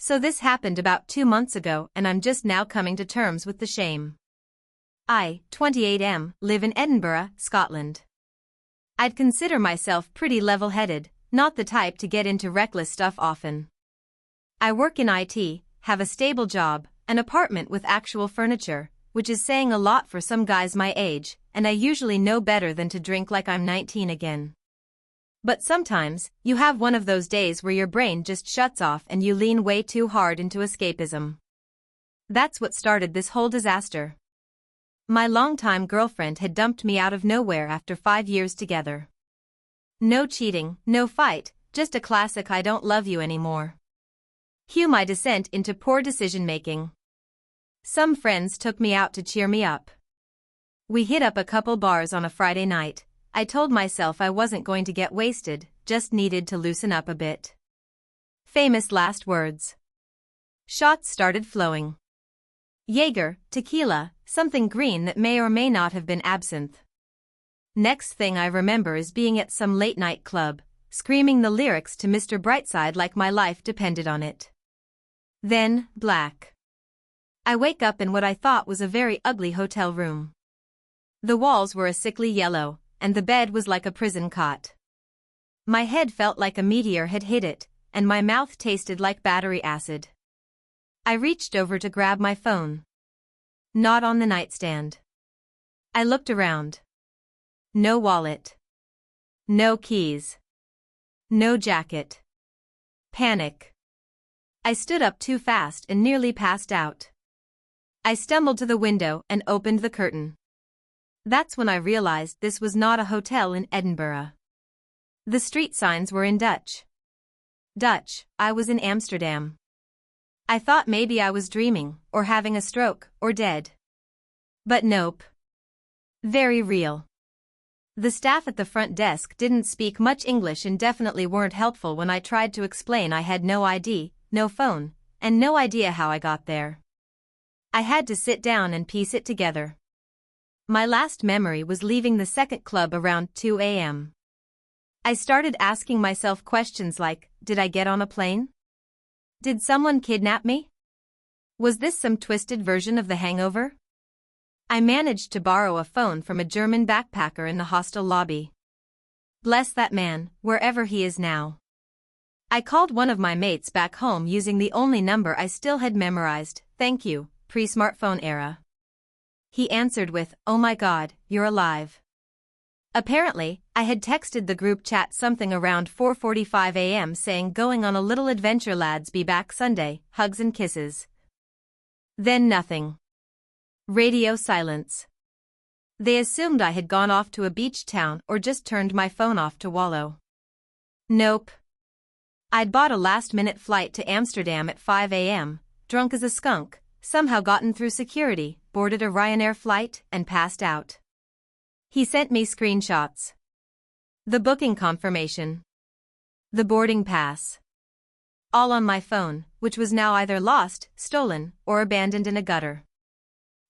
So this happened about 2 months ago and I'm just now coming to terms with the shame. I, 28 live in Edinburgh, Scotland. I'd consider myself pretty level-headed, not the type to get into reckless stuff often. I work in IT, have a stable job, an apartment with actual furniture, which is saying a lot for some guys my age, and I usually know better than to drink like I'm 19 again. But sometimes, you have one of those days where your brain just shuts off and you lean way too hard into escapism. That's what started this whole disaster. My longtime girlfriend had dumped me out of nowhere after 5 years together. No cheating, no fight, just a classic I don't love you anymore. Cue my descent into poor decision-making. Some friends took me out to cheer me up. We hit up a couple bars on a Friday night. I told myself I wasn't going to get wasted, just needed to loosen up a bit. Famous last words. Shots started flowing. Jaeger, tequila, something green that may or may not have been absinthe. Next thing I remember is being at some late-night club, screaming the lyrics to Mr. Brightside like my life depended on it. Then, black. I wake up in what I thought was a very ugly hotel room. The walls were a sickly yellow, and the bed was like a prison cot. My head felt like a meteor had hit it, and my mouth tasted like battery acid. I reached over to grab my phone. Not on the nightstand. I looked around. No wallet. No keys. No jacket. Panic. I stood up too fast and nearly passed out. I stumbled to the window and opened the curtain. That's when I realized this was not a hotel in Edinburgh. The street signs were in Dutch. I was in Amsterdam. I thought maybe I was dreaming, or having a stroke, or dead. But nope. Very real. The staff at the front desk didn't speak much English and definitely weren't helpful when I tried to explain I had no ID, no phone, and no idea how I got there. I had to sit down and piece it together. My last memory was leaving the second club around 2 a.m. I started asking myself questions like, did I get on a plane? Did someone kidnap me? Was this some twisted version of The Hangover? I managed to borrow a phone from a German backpacker in the hostel lobby. Bless that man, wherever he is now. I called one of my mates back home using the only number I still had memorized, thank you, pre-smartphone era. He answered with, oh my god, you're alive. Apparently, I had texted the group chat something around 4:45 a.m. saying going on a little adventure lads, be back Sunday, hugs and kisses. Then nothing. Radio silence. They assumed I had gone off to a beach town or just turned my phone off to wallow. Nope. I'd bought a last-minute flight to Amsterdam at 5 a.m., drunk as a skunk, somehow gotten through security, boarded a Ryanair flight, and passed out. He sent me screenshots. The booking confirmation. The boarding pass. All on my phone, which was now either lost, stolen, or abandoned in a gutter.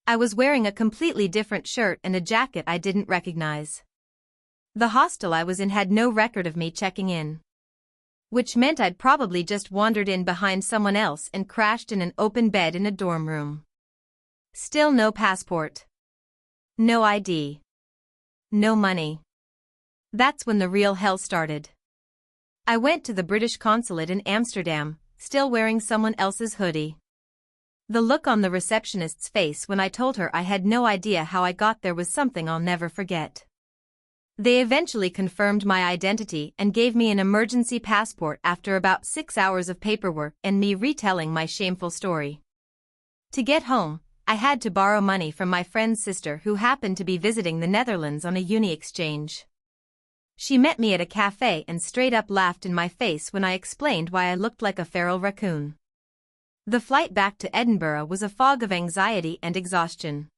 I was wearing a completely different shirt and a jacket I didn't recognize. The hostel I was in had no record of me checking in. Which meant I'd probably just wandered in behind someone else and crashed in an open bed in a dorm room. Still no passport. No ID. No money. That's when the real hell started. I went to the British consulate in Amsterdam, still wearing someone else's hoodie. The look on the receptionist's face when I told her I had no idea how I got there was something I'll never forget. They eventually confirmed my identity and gave me an emergency passport after about 6 hours of paperwork and me retelling my shameful story. To get home, I had to borrow money from my friend's sister who happened to be visiting the Netherlands on a uni exchange. She met me at a cafe and straight up laughed in my face when I explained why I looked like a feral raccoon. The flight back to Edinburgh was a fog of anxiety and exhaustion.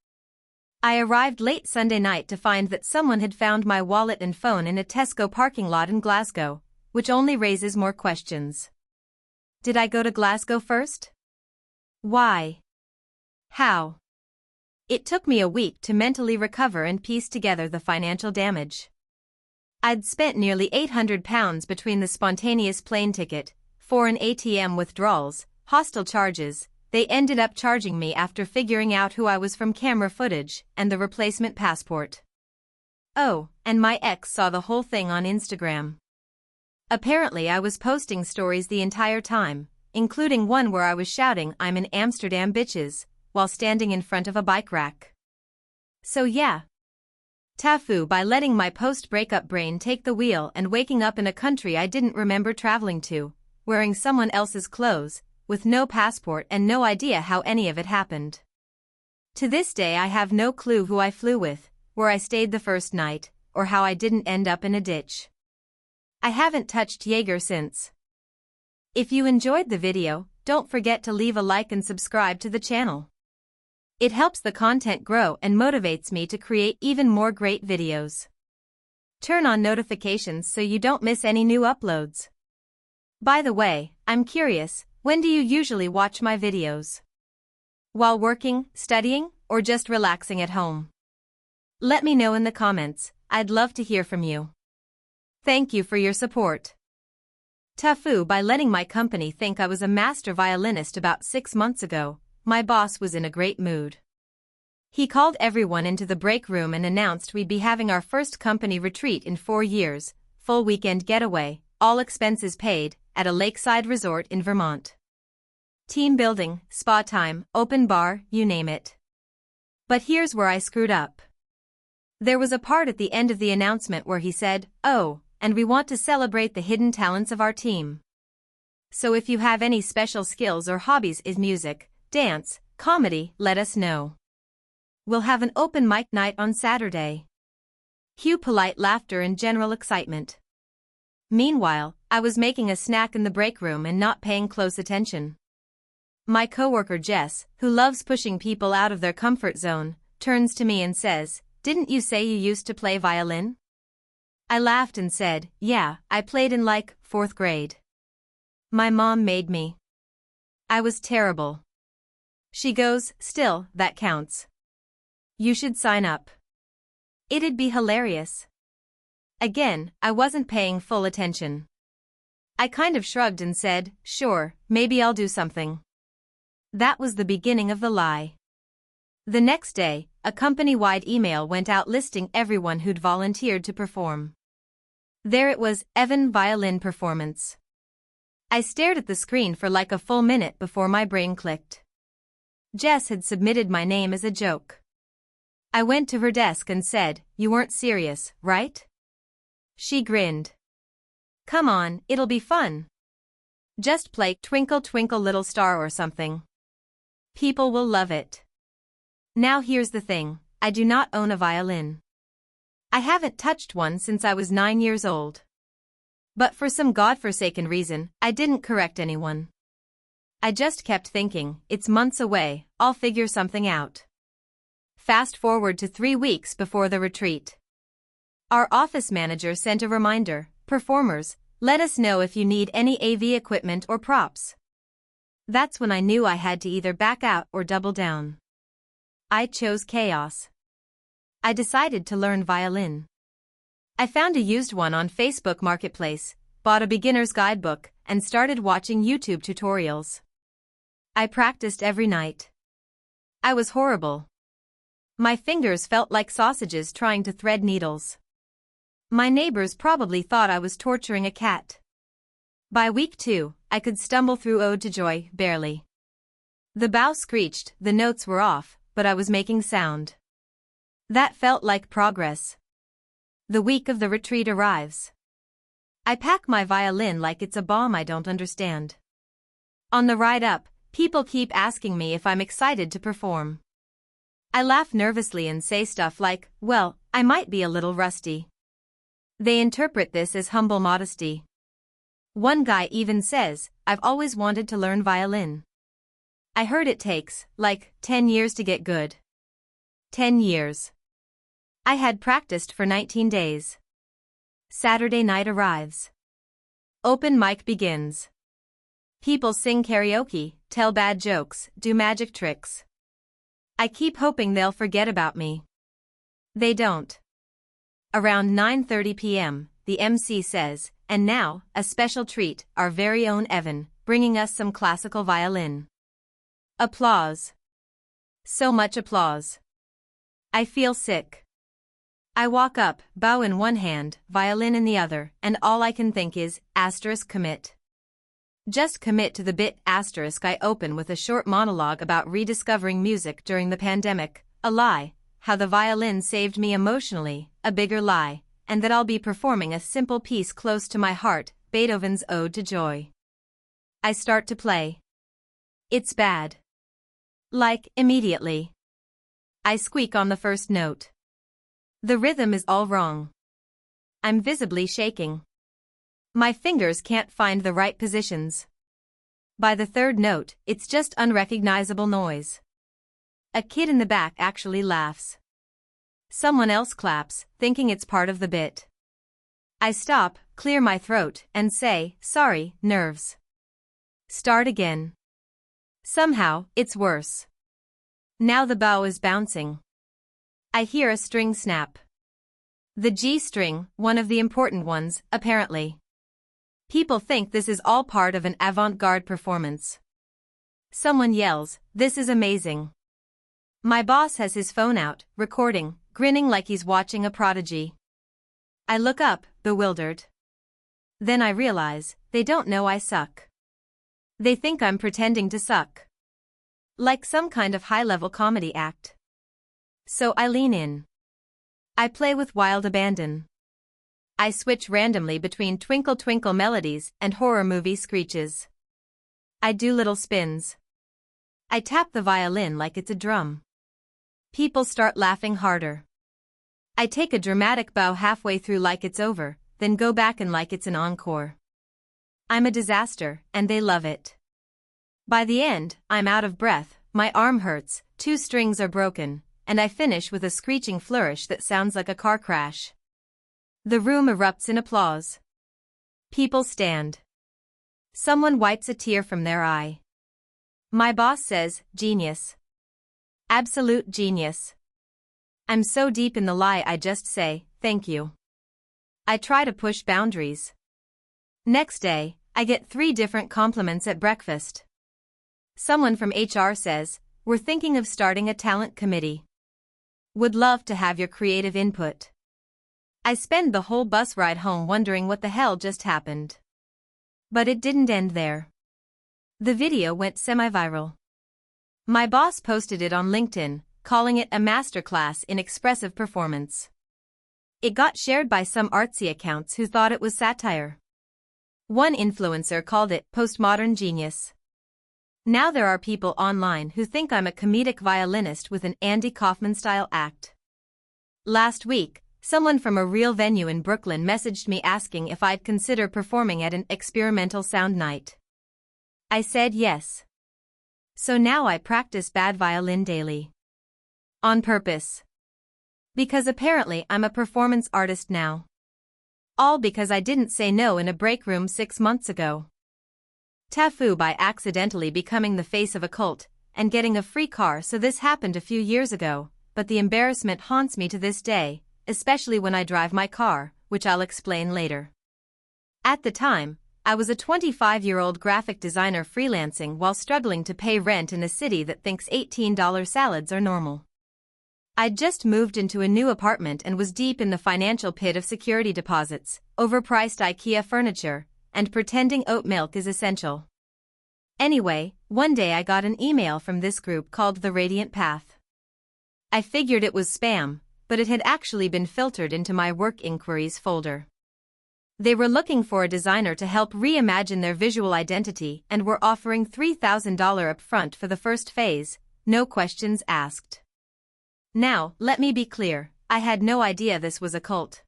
I arrived late Sunday night to find that someone had found my wallet and phone in a Tesco parking lot in Glasgow, which only raises more questions. Did I go to Glasgow first? Why? How? It took me a week to mentally recover and piece together the financial damage. I'd spent nearly £800 between the spontaneous plane ticket, foreign ATM withdrawals, hostile charges. They ended up charging me after figuring out who I was from camera footage and the replacement passport. Oh, and my ex saw the whole thing on Instagram. Apparently I was posting stories the entire time, including one where I was shouting "I'm in Amsterdam bitches," while standing in front of a bike rack. So yeah. TIFU by letting my post-breakup brain take the wheel and waking up in a country I didn't remember traveling to, wearing someone else's clothes, with no passport and no idea how any of it happened. To this day I have no clue who I flew with, where I stayed the first night, or how I didn't end up in a ditch. I haven't touched Jaeger since. If you enjoyed the video, don't forget to leave a like and subscribe to the channel. It helps the content grow and motivates me to create even more great videos. Turn on notifications so you don't miss any new uploads. By the way, I'm curious, when do you usually watch my videos? While working, studying, or just relaxing at home? Let me know in the comments. I'd love to hear from you. Thank you for your support. TIFU by letting my company think I was a master violinist about 6 months ago, my boss was in a great mood. He called everyone into the break room and announced we'd be having our first company retreat in 4 years, full weekend getaway, all expenses paid, at a lakeside resort in Vermont. Team building, spa time, open bar, you name it. But here's where I screwed up. There was a part at the end of the announcement where he said, "Oh, and we want to celebrate the hidden talents of our team. So if you have any special skills or hobbies in music, dance, comedy, let us know. We'll have an open mic night on Saturday." Cue polite laughter and general excitement. Meanwhile, I was making a snack in the break room and not paying close attention. My coworker Jess, who loves pushing people out of their comfort zone, turns to me and says, "Didn't you say you used to play violin?" I laughed and said, "Yeah, I played in like 4th grade. My mom made me. I was terrible." She goes, "Still, that counts. You should sign up. It'd be hilarious." Again, I wasn't paying full attention. I kind of shrugged and said, "Sure, maybe I'll do something." That was the beginning of the lie. The next day, a company-wide email went out listing everyone who'd volunteered to perform. There it was, Evan Violin Performance. I stared at the screen for like a full minute before my brain clicked. Jess had submitted my name as a joke. I went to her desk and said, "You weren't serious, right?" She grinned. "Come on, it'll be fun. Just play Twinkle Twinkle Little Star or something. People will love it." Now here's the thing, I do not own a violin. I haven't touched one since I was 9 years old. But for some godforsaken reason, I didn't correct anyone. I just kept thinking, it's months away, I'll figure something out. Fast forward to 3 weeks before the retreat. Our office manager sent a reminder, "Performers, let us know if you need any AV equipment or props." That's when I knew I had to either back out or double down. I chose chaos. I decided to learn violin. I found a used one on Facebook Marketplace, bought a beginner's guidebook, and started watching YouTube tutorials. I practiced every night. I was horrible. My fingers felt like sausages trying to thread needles. My neighbors probably thought I was torturing a cat. By week 2, I could stumble through Ode to Joy, barely. The bow screeched, the notes were off, but I was making sound. That felt like progress. The week of the retreat arrives. I pack my violin like it's a bomb I don't understand. On the ride up, people keep asking me if I'm excited to perform. I laugh nervously and say stuff like, "Well, I might be a little rusty." They interpret this as humble modesty. One guy even says, "I've always wanted to learn violin." I heard it takes, like, 10 years to get good. 10 years. I had practiced for 19 days. Saturday night arrives. Open mic begins. People sing karaoke, tell bad jokes, do magic tricks. I keep hoping they'll forget about me. They don't. Around 9:30 p.m., the MC says, "And now, a special treat, our very own Evan, bringing us some classical violin. Applause. So much applause. I feel sick. I walk up, bow in one hand, violin in the other, and all I can think is, commit. Just commit to the bit. I open with a short monologue about rediscovering music during the pandemic, a lie, how the violin saved me emotionally, a bigger lie, and that I'll be performing a simple piece close to my heart, Beethoven's Ode to Joy. I start to play. It's bad. Like, immediately. I squeak on the first note. The rhythm is all wrong. I'm visibly shaking. My fingers can't find the right positions. By the third note, it's just unrecognizable noise. A kid in the back actually laughs. Someone else claps, thinking it's part of the bit. I stop, clear my throat, and say, sorry, nerves. Start again. Somehow, it's worse. Now the bow is bouncing. I hear a string snap. The G string, one of the important ones, apparently. People think this is all part of an avant-garde performance. Someone yells, "This is amazing." My boss has his phone out, recording, grinning like he's watching a prodigy. I look up, bewildered. Then I realize, they don't know I suck. They think I'm pretending to suck. Like some kind of high-level comedy act. So I lean in. I play with wild abandon. I switch randomly between twinkle twinkle melodies and horror movie screeches. I do little spins. I tap the violin like it's a drum. People start laughing harder. I take a dramatic bow halfway through like it's over, then go back and like it's an encore. I'm a disaster, and they love it. By the end, I'm out of breath, my arm hurts, 2 strings are broken, and I finish with a screeching flourish that sounds like a car crash. The room erupts in applause. People stand. Someone wipes a tear from their eye. My boss says, "Genius. Absolute genius." I'm so deep in the lie I just say, "Thank you." I try to push boundaries. Next day, I get 3 different compliments at breakfast. Someone from HR says, "We're thinking of starting a talent committee. Would love to have your creative input." I spend the whole bus ride home wondering what the hell just happened. But it didn't end there. The video went semi-viral. My boss posted it on LinkedIn, calling it a masterclass in expressive performance. It got shared by some artsy accounts who thought it was satire. One influencer called it postmodern genius. Now there are people online who think I'm a comedic violinist with an Andy Kaufman-style act. Last week, someone from a real venue in Brooklyn messaged me asking if I'd consider performing at an experimental sound night. I said yes. So now I practice bad violin daily. On purpose. Because apparently I'm a performance artist now. All because I didn't say no in a break room 6 months ago. TIFU by accidentally becoming the face of a cult, and getting a free car. So this happened a few years ago, but the embarrassment haunts me to this day, especially when I drive my car, which I'll explain later. At the time, I was a 25-year-old graphic designer freelancing while struggling to pay rent in a city that thinks $18 salads are normal. I'd just moved into a new apartment and was deep in the financial pit of security deposits, overpriced IKEA furniture, and pretending oat milk is essential. Anyway, one day I got an email from this group called The Radiant Path. I figured it was spam, but it had actually been filtered into my work inquiries folder. They were looking for a designer to help reimagine their visual identity and were offering $3,000 upfront for the first phase, no questions asked. Now, let me be clear, I had no idea this was a cult.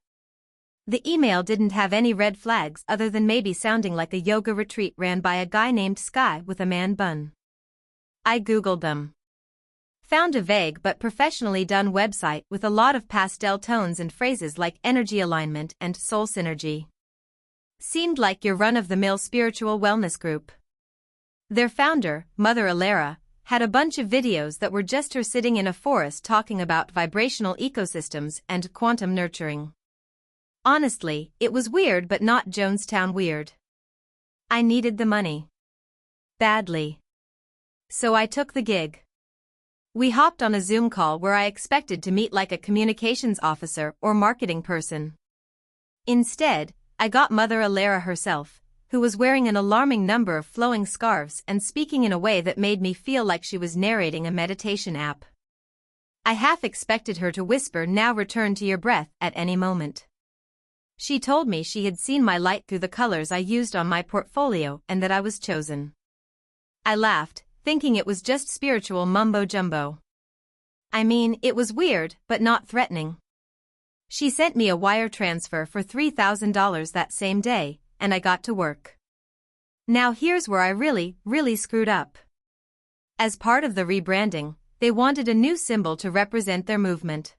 The email didn't have any red flags other than maybe sounding like a yoga retreat ran by a guy named Sky with a man bun. I googled them. Found a vague but professionally done website with a lot of pastel tones and phrases like energy alignment and soul synergy. Seemed like your run-of-the-mill spiritual wellness group. Their founder, Mother Alara, had a bunch of videos that were just her sitting in a forest talking about vibrational ecosystems and quantum nurturing. Honestly, it was weird but not Jonestown weird. I needed the money. Badly. So I took the gig. We hopped on a Zoom call where I expected to meet like a communications officer or marketing person. Instead, I got Mother Alara herself, who was wearing an alarming number of flowing scarves and speaking in a way that made me feel like she was narrating a meditation app. I half expected her to whisper, "Now return to your breath," at any moment. She told me she had seen my light through the colors I used on my portfolio and that I was chosen. I laughed, thinking it was just spiritual mumbo-jumbo. I mean, it was weird, but not threatening. She sent me a wire transfer for $3,000 that same day, and I got to work. Now here's where I really screwed up. As part of the rebranding, they wanted a new symbol to represent their movement.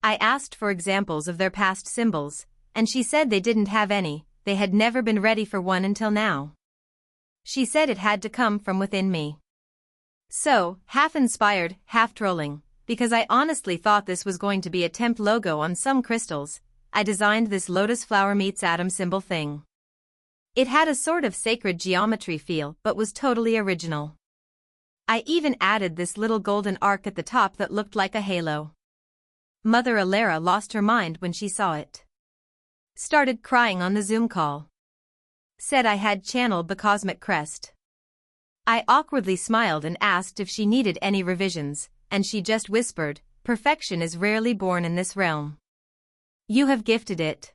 I asked for examples of their past symbols, and she said they didn't have any, they had never been ready for one until now. She said it had to come from within me. So, half inspired, half trolling, because I honestly thought this was going to be a temp logo on some crystals, I designed this lotus flower meets atom symbol thing. It had a sort of sacred geometry feel but was totally original. I even added this little golden arc at the top that looked like a halo. Mother Alara lost her mind when she saw it. Started crying on the Zoom call. Said I had channeled the cosmic crest. I awkwardly smiled and asked if she needed any revisions, and she just whispered, "Perfection is rarely born in this realm. You have gifted it."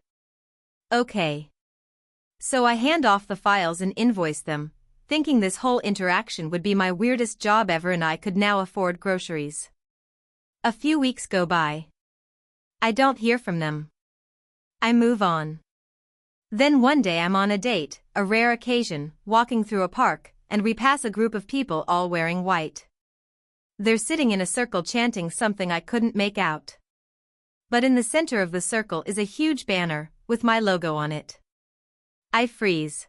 Okay. So I hand off the files and invoice them, thinking this whole interaction would be my weirdest job ever and I could now afford groceries. A few weeks go by. I don't hear from them. I move on. Then one day I'm on a date, a rare occasion, walking through a park, and we pass a group of people all wearing white. They're sitting in a circle chanting something I couldn't make out. But in the center of the circle is a huge banner, with my logo on it. I freeze.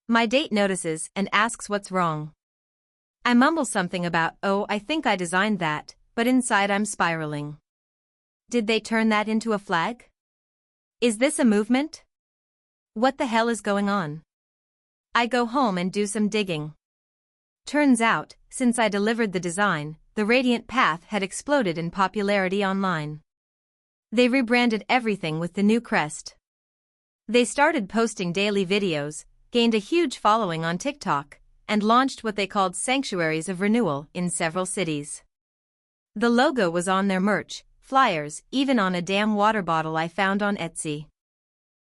My date notices and asks what's wrong. I mumble something about, "Oh, I think I designed that," but inside I'm spiraling. Did they turn that into a flag? Is this a movement? What the hell is going on? I go home and do some digging. Turns out, since I delivered the design, the Radiant Path had exploded in popularity online. They rebranded everything with the new crest. They started posting daily videos, gained a huge following on TikTok, and launched what they called Sanctuaries of Renewal in several cities. The logo was on their merch, flyers, even on a damn water bottle I found on Etsy.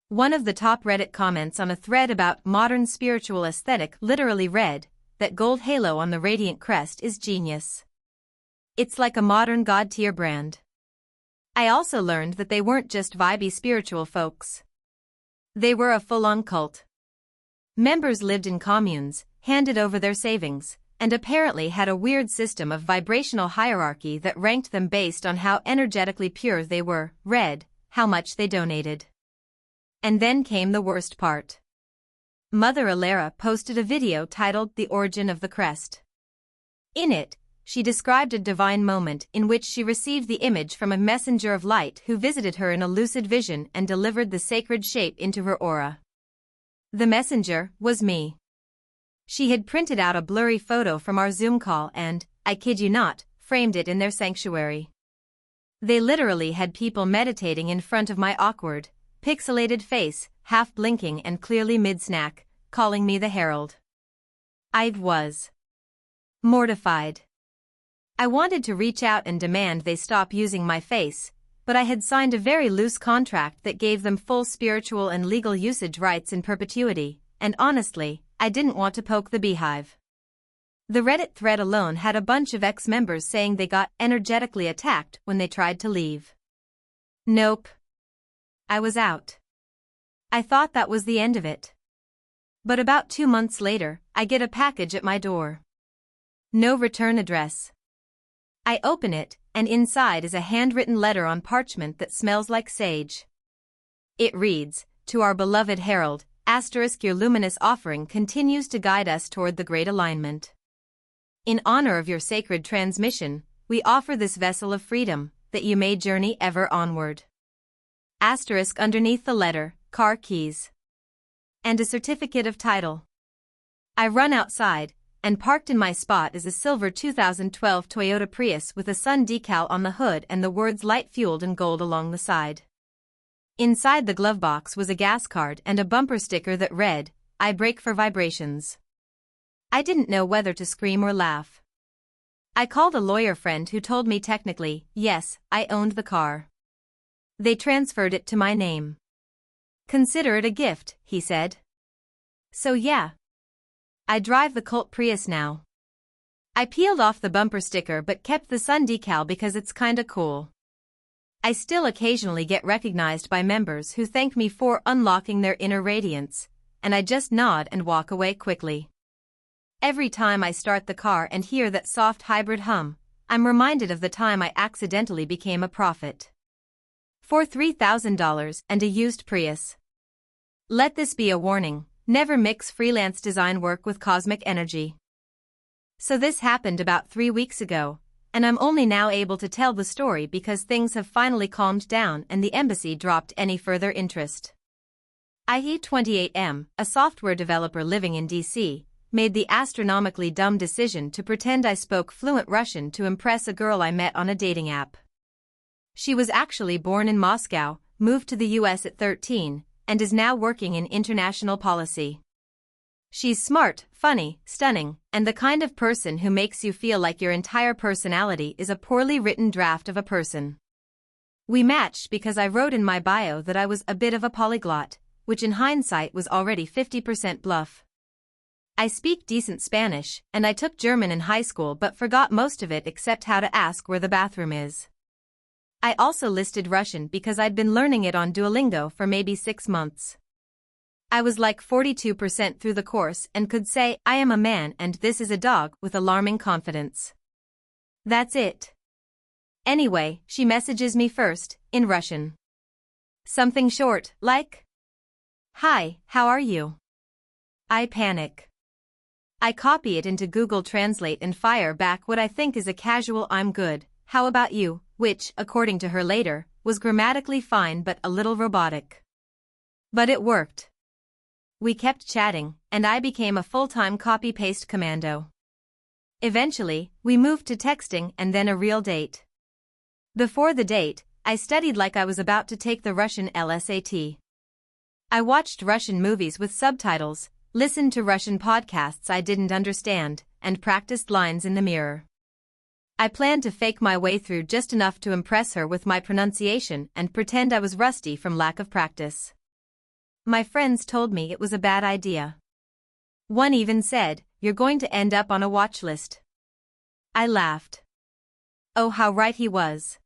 One of the top Reddit comments on a thread about modern spiritual aesthetic literally read, "That gold halo on the radiant crest is genius. It's like a modern god-tier brand." I also learned that they weren't just vibey spiritual folks. They were a full-on cult. Members lived in communes, handed over their savings, and apparently had a weird system of vibrational hierarchy that ranked them based on how energetically pure they were, read, how much they donated. And then came the worst part. Mother Alara posted a video titled "The Origin of the Crest." In it, she described a divine moment in which she received the image from a messenger of light who visited her in a lucid vision and delivered the sacred shape into her aura. The messenger was me. She had printed out a blurry photo from our Zoom call and, I kid you not, framed it in their sanctuary. They literally had people meditating in front of my awkward, pixelated face, half blinking and clearly mid-snack, calling me the Herald. I was mortified. I wanted to reach out and demand they stop using my face, but I had signed a very loose contract that gave them full spiritual and legal usage rights in perpetuity, and honestly, I didn't want to poke the beehive. The Reddit thread alone had a bunch of ex-members saying they got energetically attacked when they tried to leave. Nope. I was out. I thought that was the end of it. But about 2 months later, I get a package at my door. No return address. I open it, and inside is a handwritten letter on parchment that smells like sage. It reads, "To our beloved Herald, your luminous offering continues to guide us toward the great alignment. In honor of your sacred transmission, we offer this vessel of freedom, that you may journey ever onward." Underneath the letter, car keys. And a certificate of title. I run outside, and parked in my spot is a silver 2012 Toyota Prius with a sun decal on the hood and the words light fueled in gold along the side. Inside the glove box was a gas card and a bumper sticker that read, "I brake for vibrations." I didn't know whether to scream or laugh. I called a lawyer friend who told me technically, yes, I owned the car. They transferred it to my name. "Consider it a gift," he said. So yeah. I drive the Colt Prius now. I peeled off the bumper sticker but kept the sun decal because it's kinda cool. I still occasionally get recognized by members who thank me for unlocking their inner radiance, and I just nod and walk away quickly. Every time I start the car and hear that soft hybrid hum, I'm reminded of the time I accidentally became a prophet. For $3,000 and a used Prius. Let this be a warning, never mix freelance design work with cosmic energy. So this happened about 3 weeks ago, and I'm only now able to tell the story because things have finally calmed down and the embassy dropped any further interest. IE28M, a software developer living in DC, made the astronomically dumb decision to pretend I spoke fluent Russian to impress a girl I met on a dating app. She was actually born in Moscow, moved to the US at 13, and is now working in international policy. She's smart, funny, stunning, and the kind of person who makes you feel like your entire personality is a poorly written draft of a person. We matched because I wrote in my bio that I was a bit of a polyglot, which in hindsight was already 50% bluff. I speak decent Spanish, and I took German in high school but forgot most of it except how to ask where the bathroom is. I also listed Russian because I'd been learning it on Duolingo for maybe 6 months. I was like 42% through the course and could say, "I am a man and this is a dog" with alarming confidence. That's it. Anyway, she messages me first, in Russian. Something short, like, "Hi, how are you?" I panic. I copy it into Google Translate and fire back what I think is a casual "I'm good, how about you," which, according to her later, was grammatically fine but a little robotic. But it worked. We kept chatting, and I became a full-time copy-paste commando. Eventually, we moved to texting and then a real date. Before the date, I studied like I was about to take the Russian LSAT. I watched Russian movies with subtitles, listened to Russian podcasts I didn't understand, and practiced lines in the mirror. I planned to fake my way through just enough to impress her with my pronunciation and pretend I was rusty from lack of practice. My friends told me it was a bad idea. One even said, "You're going to end up on a watch list." I laughed. Oh, how right he was.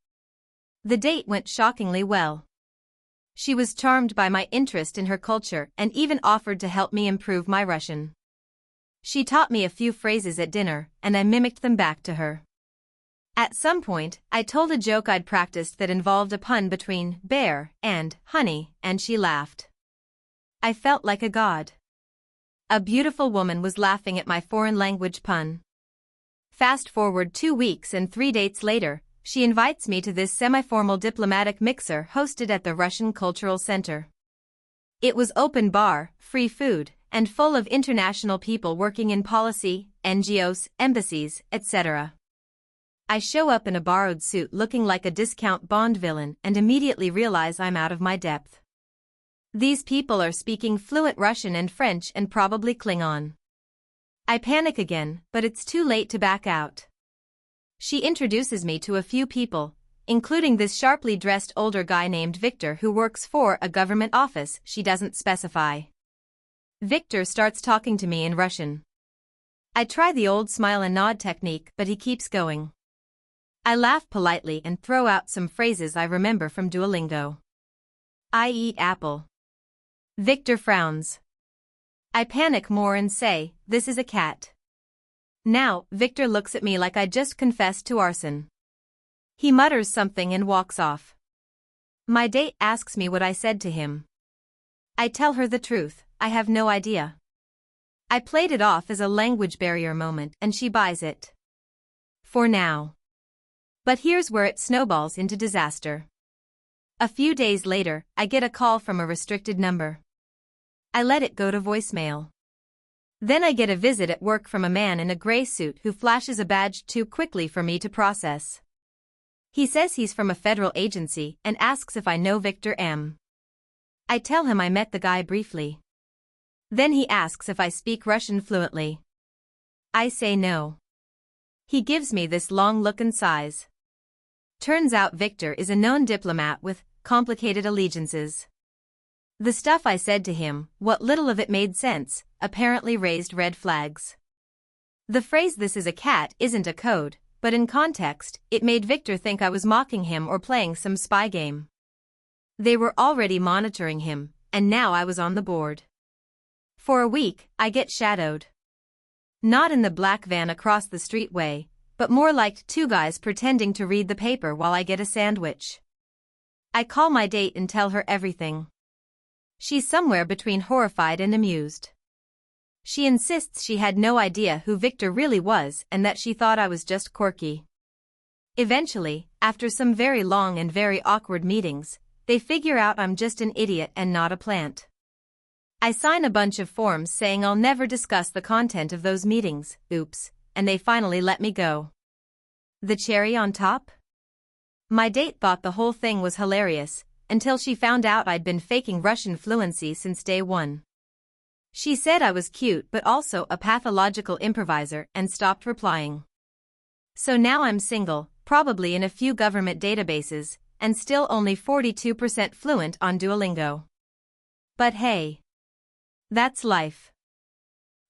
The date went shockingly well. She was charmed by my interest in her culture and even offered to help me improve my Russian. She taught me a few phrases at dinner, and I mimicked them back to her. At some point, I told a joke I'd practiced that involved a pun between bear and honey, and she laughed. I felt like a god. A beautiful woman was laughing at my foreign language pun. Fast forward 2 weeks and 3 dates later, she invites me to this semi-formal diplomatic mixer hosted at the Russian Cultural Center. It was open bar, free food, and full of international people working in policy, NGOs, embassies, etc. I show up in a borrowed suit looking like a discount Bond villain and immediately realize I'm out of my depth. These people are speaking fluent Russian and French and probably Klingon. I panic again, but it's too late to back out. She introduces me to a few people, including this sharply dressed older guy named Victor who works for a government office she doesn't specify. Victor starts talking to me in Russian. I try the old smile and nod technique, but he keeps going. I laugh politely and throw out some phrases I remember from Duolingo. I eat apple. Victor frowns. I panic more and say, "This is a cat." Now, Victor looks at me like I just confessed to arson. He mutters something and walks off. My date asks me what I said to him. I tell her the truth, I have no idea. I played it off as a language barrier moment and she buys it. For now. But here's where it snowballs into disaster. A few days later, I get a call from a restricted number. I let it go to voicemail. Then I get a visit at work from a man in a gray suit who flashes a badge too quickly for me to process. He says he's from a federal agency and asks if I know Victor M. I tell him I met the guy briefly. Then he asks if I speak Russian fluently. I say no. He gives me this long look and sighs. Turns out Victor is a known diplomat with complicated allegiances. The stuff I said to him, what little of it made sense, apparently raised red flags. The phrase "this is a cat" isn't a code, but in context, it made Victor think I was mocking him or playing some spy game. They were already monitoring him, and now I was on the board. For a week, I get shadowed. Not in the black van across the street way, but more like two guys pretending to read the paper while I get a sandwich. I call my date and tell her everything. She's somewhere between horrified and amused. She insists she had no idea who Victor really was and that she thought I was just quirky. Eventually, after some very long and very awkward meetings, they figure out I'm just an idiot and not a plant. I sign a bunch of forms saying I'll never discuss the content of those meetings, oops, and they finally let me go. The cherry on top? My date thought the whole thing was hilarious, until she found out I'd been faking Russian fluency since day one. She said I was cute but also a pathological improviser and stopped replying. So now I'm single, probably in a few government databases, and still only 42% fluent on Duolingo. But hey, that's life.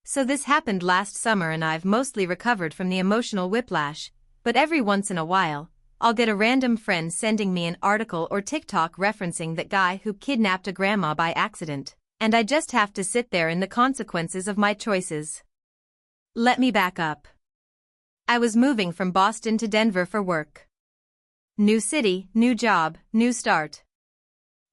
So this happened last summer and I've mostly recovered from the emotional whiplash, but every once in a while, I'll get a random friend sending me an article or TikTok referencing that guy who kidnapped a grandma by accident, and I just have to sit there in the consequences of my choices. Let me back up. I was moving from Boston to Denver for work. New city, new job, new start.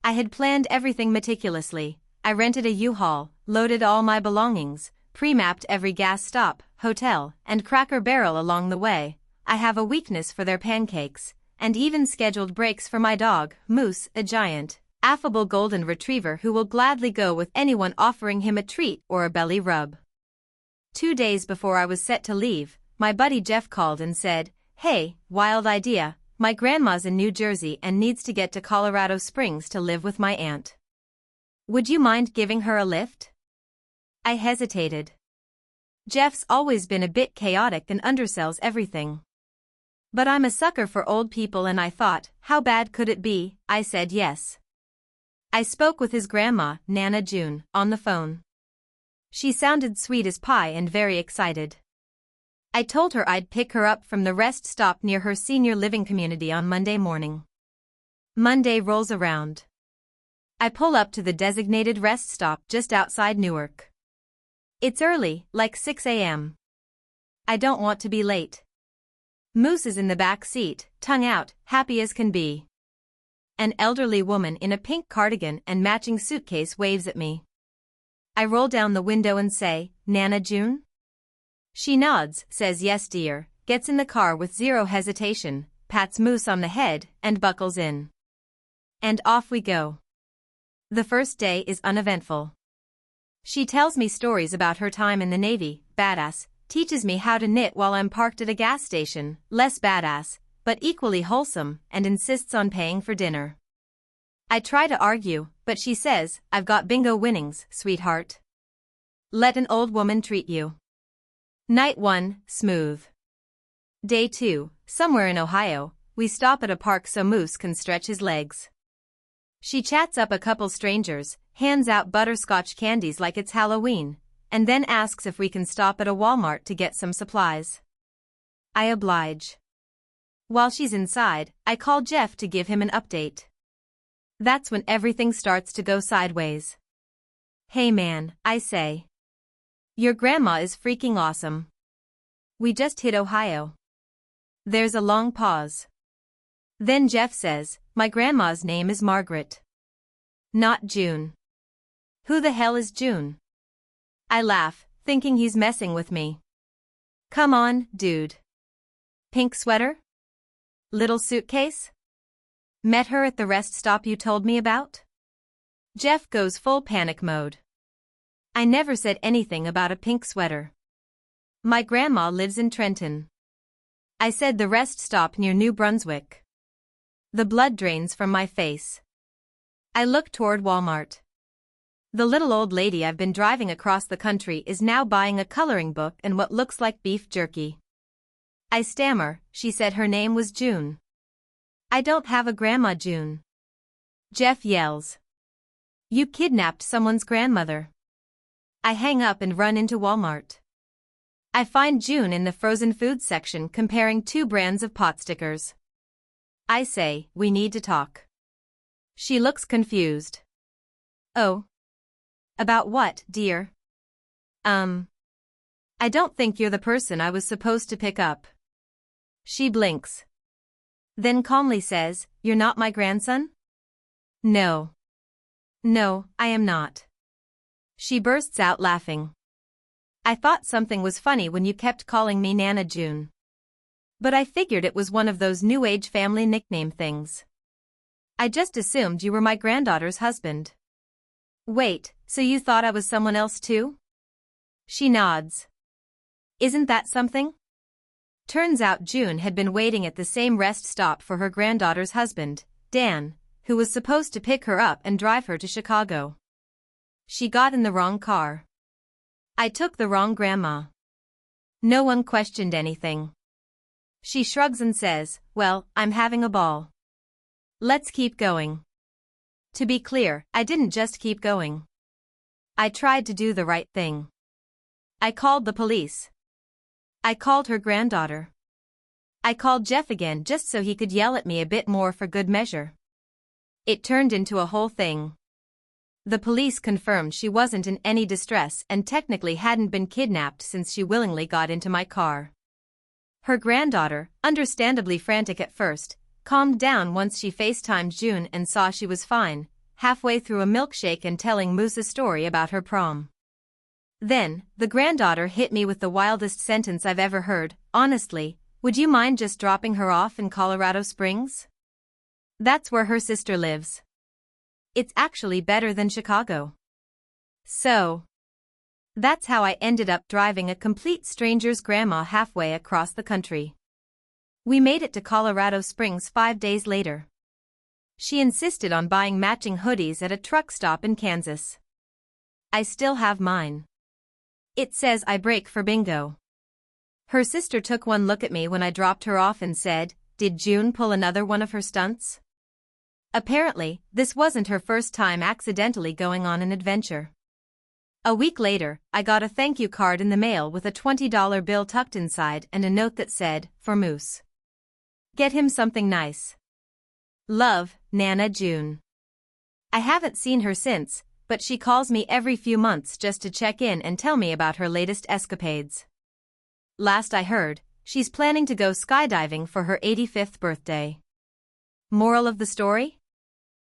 I had planned everything meticulously. I rented a U-Haul, loaded all my belongings, pre-mapped every gas stop, hotel, and Cracker Barrel along the way. I have a weakness for their pancakes, and even scheduled breaks for my dog, Moose, a giant, affable golden retriever who will gladly go with anyone offering him a treat or a belly rub. 2 days before I was set to leave, my buddy Jeff called and said, "Hey, wild idea, my grandma's in New Jersey and needs to get to Colorado Springs to live with my aunt. Would you mind giving her a lift?" I hesitated. Jeff's always been a bit chaotic and undersells everything. But I'm a sucker for old people and I thought, how bad could it be? I said yes. I spoke with his grandma, Nana June, on the phone. She sounded sweet as pie and very excited. I told her I'd pick her up from the rest stop near her senior living community on Monday morning. Monday rolls around. I pull up to the designated rest stop just outside Newark. It's early, like 6 a.m. I don't want to be late. Moose is in the back seat, tongue out, happy as can be. An elderly woman in a pink cardigan and matching suitcase waves at me. I roll down the window and say, "Nana June?" She nods, says yes dear, gets in the car with zero hesitation, pats Moose on the head, and buckles in. And off we go. The first day is uneventful. She tells me stories about her time in the Navy, badass, teaches me how to knit while I'm parked at a gas station, less badass, but equally wholesome, and insists on paying for dinner. I try to argue, but she says, "I've got bingo winnings, sweetheart. Let an old woman treat you." Night 1, smooth. Day 2, somewhere in Ohio, we stop at a park so Moose can stretch his legs. She chats up a couple strangers, hands out butterscotch candies like it's Halloween, and then asks if we can stop at a Walmart to get some supplies. I oblige. While she's inside, I call Jeff to give him an update. That's when everything starts to go sideways. "Hey man," I say. "Your grandma is freaking awesome. We just hit Ohio." There's a long pause. Then Jeff says, "My grandma's name is Margaret. Not June." "Who the hell is June?" I laugh, thinking he's messing with me. "Come on, dude. Pink sweater? Little suitcase? Met her at the rest stop you told me about?" Jeff goes full panic mode. I never said anything about a pink sweater. My grandma lives in Trenton. I said the rest stop near New Brunswick. The blood drains from my face. I look toward Walmart. The little old lady I've been driving across the country is now buying a coloring book and what looks like beef jerky. I stammer, she said her name was June. I don't have a grandma June. Jeff yells. You kidnapped someone's grandmother. I hang up and run into Walmart. I find June in the frozen food section comparing two brands of pot stickers. I say, we need to talk. She looks confused. Oh. About what, dear? I don't think you're the person I was supposed to pick up. She blinks. Then calmly says, you're not my grandson? No. No, I am not. She bursts out laughing. I thought something was funny when you kept calling me Nana June. But I figured it was one of those new age family nickname things. I just assumed you were my granddaughter's husband. Wait, so you thought I was someone else too? She nods. Isn't that something? Turns out June had been waiting at the same rest stop for her granddaughter's husband, Dan, who was supposed to pick her up and drive her to Chicago. She got in the wrong car. I took the wrong grandma. No one questioned anything. She shrugs and says, well, I'm having a ball. Let's keep going. To be clear, I didn't just keep going. I tried to do the right thing. I called the police. I called her granddaughter. I called Jeff again just so he could yell at me a bit more for good measure. It turned into a whole thing. The police confirmed she wasn't in any distress and technically hadn't been kidnapped since she willingly got into my car. Her granddaughter, understandably frantic at first, calmed down once she FaceTimed June and saw she was fine, halfway through a milkshake and telling Moose a story about her prom. Then, the granddaughter hit me with the wildest sentence I've ever heard, honestly, would you mind just dropping her off in Colorado Springs? That's where her sister lives. It's actually better than Chicago. So, that's how I ended up driving a complete stranger's grandma halfway across the country. We made it to Colorado Springs 5 days later. She insisted on buying matching hoodies at a truck stop in Kansas. I still have mine. It says I break for bingo. Her sister took one look at me when I dropped her off and said, did June pull another one of her stunts? Apparently, this wasn't her first time accidentally going on an adventure. A week later, I got a thank you card in the mail with a $20 bill tucked inside and a note that said, for Moose. Get him something nice. Love, Nana June. I haven't seen her since, but she calls me every few months just to check in and tell me about her latest escapades. Last I heard, she's planning to go skydiving for her 85th birthday. Moral of the story?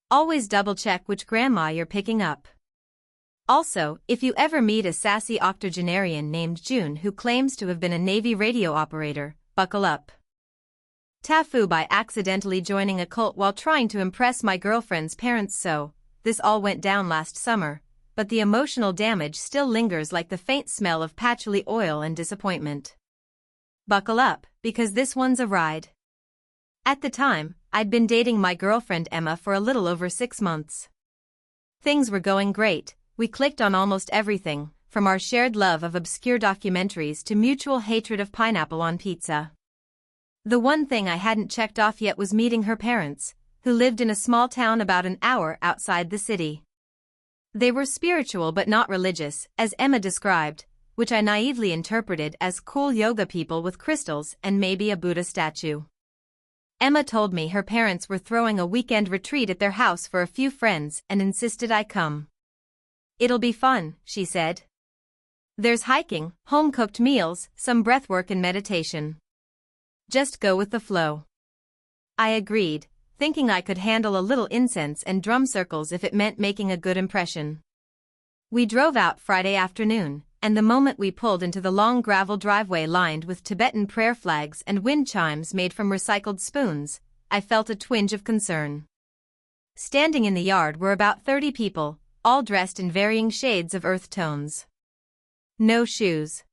Always double-check which grandma you're picking up. Also, if you ever meet a sassy octogenarian named June who claims to have been a Navy radio operator, buckle up. TIFU by accidentally joining a cult while trying to impress my girlfriend's parents. So, this all went down last summer, but the emotional damage still lingers like the faint smell of patchouli oil and disappointment. Buckle up, because this one's a ride. At the time, I'd been dating my girlfriend Emma for a little over 6 months. Things were going great, we clicked on almost everything, from our shared love of obscure documentaries to mutual hatred of pineapple on pizza. The one thing I hadn't checked off yet was meeting her parents, who lived in a small town about an hour outside the city. They were spiritual but not religious, as Emma described, which I naively interpreted as cool yoga people with crystals and maybe a Buddha statue. Emma told me her parents were throwing a weekend retreat at their house for a few friends and insisted I come. It'll be fun, she said. There's hiking, home-cooked meals, some breathwork and meditation. Just go with the flow. I agreed, thinking I could handle a little incense and drum circles if it meant making a good impression. We drove out Friday afternoon, and the moment we pulled into the long gravel driveway lined with Tibetan prayer flags and wind chimes made from recycled spoons, I felt a twinge of concern. Standing in the yard were about 30 people, all dressed in varying shades of earth tones. No shoes.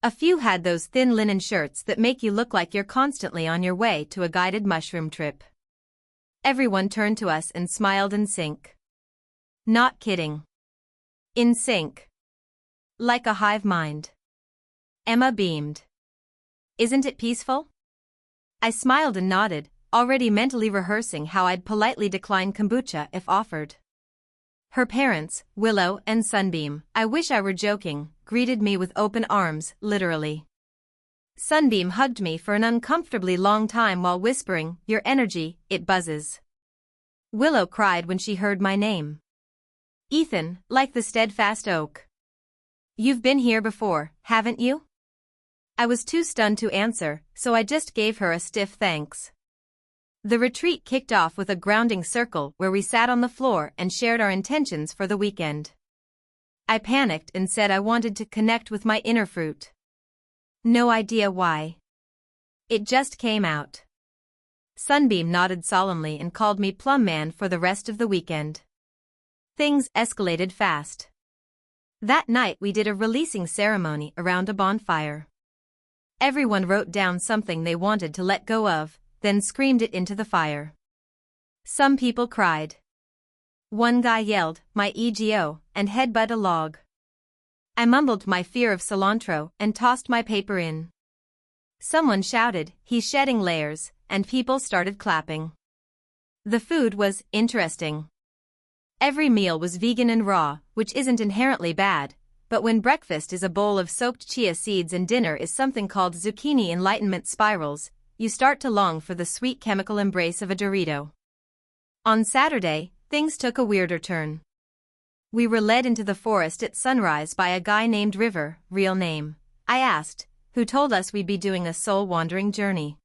A few had those thin linen shirts that make you look like you're constantly on your way to a guided mushroom trip. Everyone turned to us and smiled in sync. Not kidding. In sync. Like a hive mind. Emma beamed. Isn't it peaceful? I smiled and nodded, already mentally rehearsing how I'd politely decline kombucha if offered. Her parents, Willow and Sunbeam, I wish I were joking, greeted me with open arms, literally. Sunbeam hugged me for an uncomfortably long time while whispering, "Your energy, it buzzes." Willow cried when she heard my name. Ethan, like the steadfast oak. You've been here before, haven't you? I was too stunned to answer, so I just gave her a stiff thanks. The retreat kicked off with a grounding circle where we sat on the floor and shared our intentions for the weekend. I panicked and said I wanted to connect with my inner fruit. No idea why. It just came out. Sunbeam nodded solemnly and called me Plum Man for the rest of the weekend. Things escalated fast. That night we did a releasing ceremony around a bonfire. Everyone wrote down something they wanted to let go of, then screamed it into the fire. Some people cried. One guy yelled, "My ego," and headbutt a log. I mumbled my fear of cilantro and tossed my paper in. Someone shouted, "He's shedding layers," and people started clapping. The food was interesting. Every meal was vegan and raw, which isn't inherently bad, but when breakfast is a bowl of soaked chia seeds and dinner is something called zucchini enlightenment spirals, you start to long for the sweet chemical embrace of a Dorito. On Saturday, things took a weirder turn. We were led into the forest at sunrise by a guy named River, real name, I asked, who told us we'd be doing a soul-wandering journey.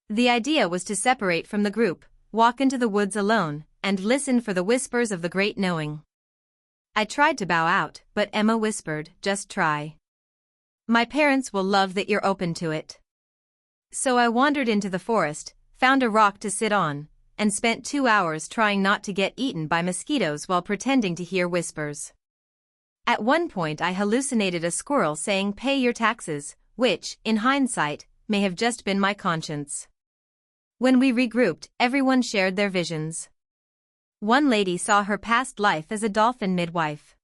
The idea was to separate from the group, walk into the woods alone, and listen for the whispers of the great knowing. I tried to bow out, but Emma whispered, "Just try. My parents will love that you're open to it." So I wandered into the forest, found a rock to sit on, and spent 2 hours trying not to get eaten by mosquitoes while pretending to hear whispers. At one point I hallucinated a squirrel saying "pay your taxes," which, in hindsight, may have just been my conscience. When we regrouped, everyone shared their visions. One lady saw her past life as a dolphin midwife.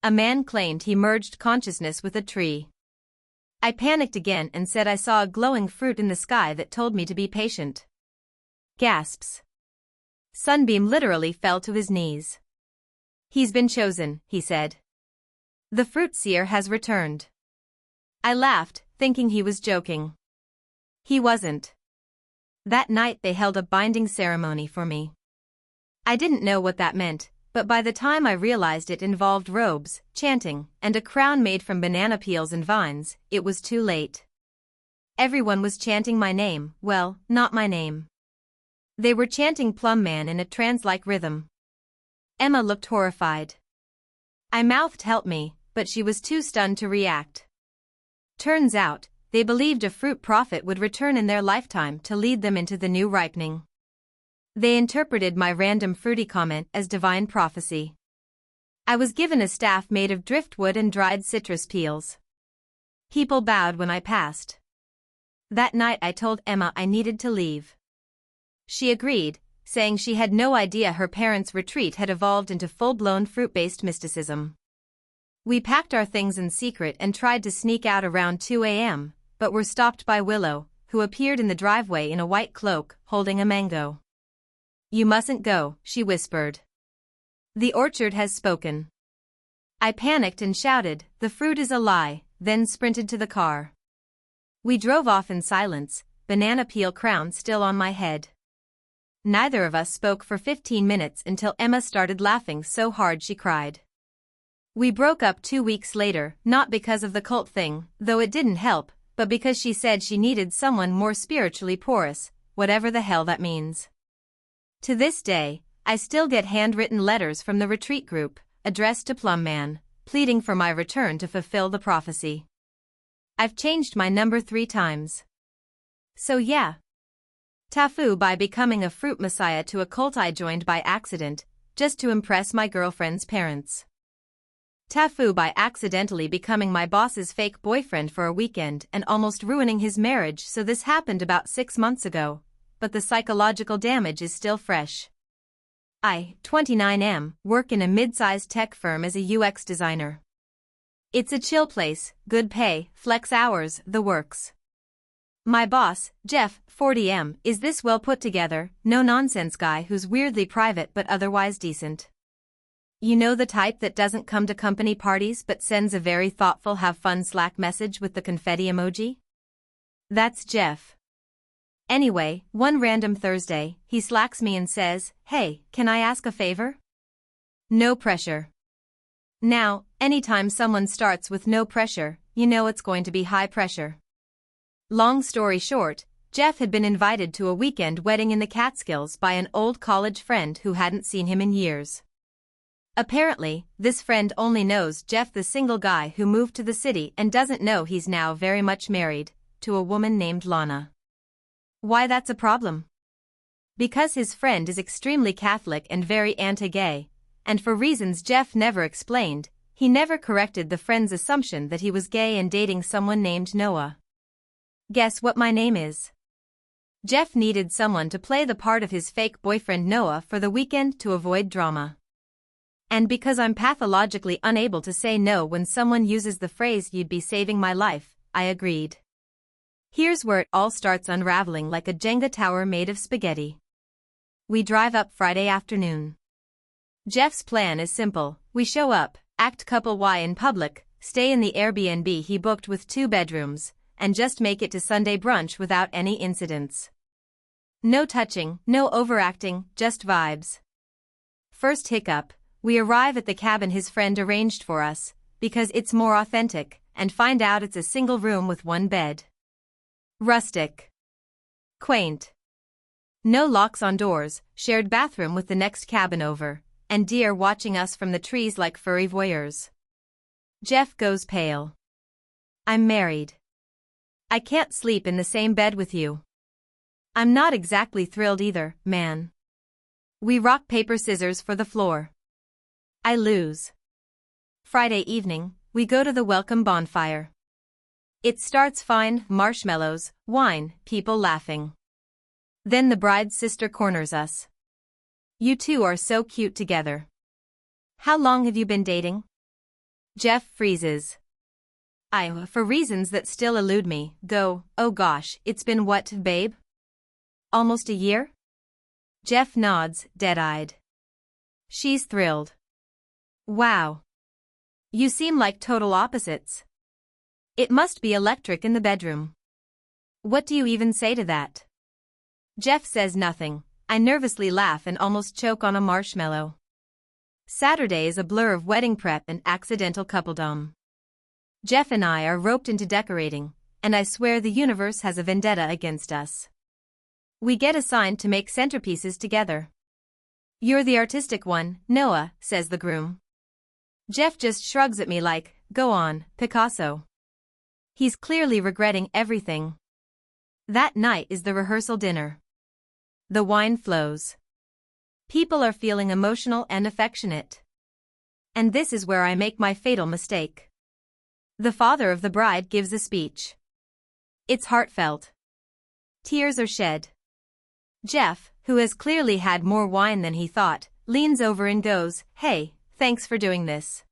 A man claimed he merged consciousness with a tree. I panicked again and said I saw a glowing fruit in the sky that told me to be patient. Gasps. Sunbeam literally fell to his knees. "He's been chosen," he said. "The fruit seer has returned." I laughed, thinking he was joking. He wasn't. That night they held a binding ceremony for me. I didn't know what that meant, but by the time I realized it involved robes, chanting, and a crown made from banana peels and vines, it was too late. Everyone was chanting my name, well, not my name. They were chanting Plum Man in a trance-like rhythm. Emma looked horrified. I mouthed "help me," but she was too stunned to react. Turns out, they believed a fruit prophet would return in their lifetime to lead them into the new ripening. They interpreted my random fruity comment as divine prophecy. I was given a staff made of driftwood and dried citrus peels. People bowed when I passed. That night I told Emma I needed to leave. She agreed, saying she had no idea her parents' retreat had evolved into full-blown fruit-based mysticism. We packed our things in secret and tried to sneak out around 2 a.m., but were stopped by Willow, who appeared in the driveway in a white cloak, holding a mango. "You mustn't go," she whispered. "The orchard has spoken." I panicked and shouted, "The fruit is a lie," then sprinted to the car. We drove off in silence, banana peel crown still on my head. Neither of us spoke for 15 minutes until Emma started laughing so hard she cried. We broke up 2 weeks later, not because of the cult thing, though it didn't help, but because she said she needed someone more spiritually porous, whatever the hell that means. To this day, I still get handwritten letters from the retreat group, addressed to Plum Man, pleading for my return to fulfill the prophecy. I've changed my number 3 times. So yeah. TIFU by becoming a fruit messiah to a cult I joined by accident, just to impress my girlfriend's parents. TIFU by accidentally becoming my boss's fake boyfriend for a weekend and almost ruining his marriage. So this happened about 6 months ago, but the psychological damage is still fresh. I, 29 work in a mid-sized tech firm as a UX designer. It's a chill place, good pay, flex hours, the works. My boss, Jeff, 40 is this well put together, no-nonsense guy who's weirdly private but otherwise decent. You know, the type that doesn't come to company parties but sends a very thoughtful have fun Slack message with the confetti emoji? That's Jeff. Anyway, one random Thursday, he Slacks me and says, "Hey, can I ask a favor?" No pressure. Now, anytime someone starts with no pressure, you know it's going to be high pressure. Long story short, Jeff had been invited to a weekend wedding in the Catskills by an old college friend who hadn't seen him in years. Apparently, this friend only knows Jeff, the single guy who moved to the city, and doesn't know he's now very much married to a woman named Lana. Why that's a problem? Because his friend is extremely Catholic and very anti-gay, and for reasons Jeff never explained, he never corrected the friend's assumption that he was gay and dating someone named Noah. Guess what my name is? Jeff needed someone to play the part of his fake boyfriend Noah for the weekend to avoid drama. And because I'm pathologically unable to say no when someone uses the phrase "you'd be saving my life," I agreed. Here's where it all starts unraveling like a Jenga tower made of spaghetti. We drive up Friday afternoon. Jeff's plan is simple: we show up, act couple Y in public, stay in the Airbnb he booked with 2 bedrooms, and just make it to Sunday brunch without any incidents. No touching, no overacting, just vibes. First hiccup: we arrive at the cabin his friend arranged for us, because it's more authentic, and find out it's a single room with 1 bed. Rustic. Quaint. No locks on doors, shared bathroom with the next cabin over, and deer watching us from the trees like furry voyeurs. Jeff goes pale. I'm married. I can't sleep in the same bed with you. I'm not exactly thrilled either, man. We rock paper scissors for the floor. I lose. Friday evening, we go to the welcome bonfire. It starts fine: marshmallows, wine, people laughing. Then the bride's sister corners us. "You two are so cute together. How long have you been dating?" Jeff freezes. I, for reasons that still elude me, go, "Oh gosh, it's been what, babe? Almost a year?" Jeff nods, dead-eyed. She's thrilled. Wow. You seem like total opposites. It must be electric in the bedroom. What do you even say to that? Jeff says nothing. I nervously laugh and almost choke on a marshmallow. Saturday is a blur of wedding prep and accidental coupledom. Jeff and I are roped into decorating, and I swear the universe has a vendetta against us. We get assigned to make centerpieces together. "You're the artistic one, Noah," says the groom. Jeff just shrugs at me like, "Go on, Picasso." He's clearly regretting everything. That night is the rehearsal dinner. The wine flows. People are feeling emotional and affectionate. And this is where I make my fatal mistake. The father of the bride gives a speech. It's heartfelt. Tears are shed. Jeff, who has clearly had more wine than he thought, leans over and goes, "Hey, thanks for doing this.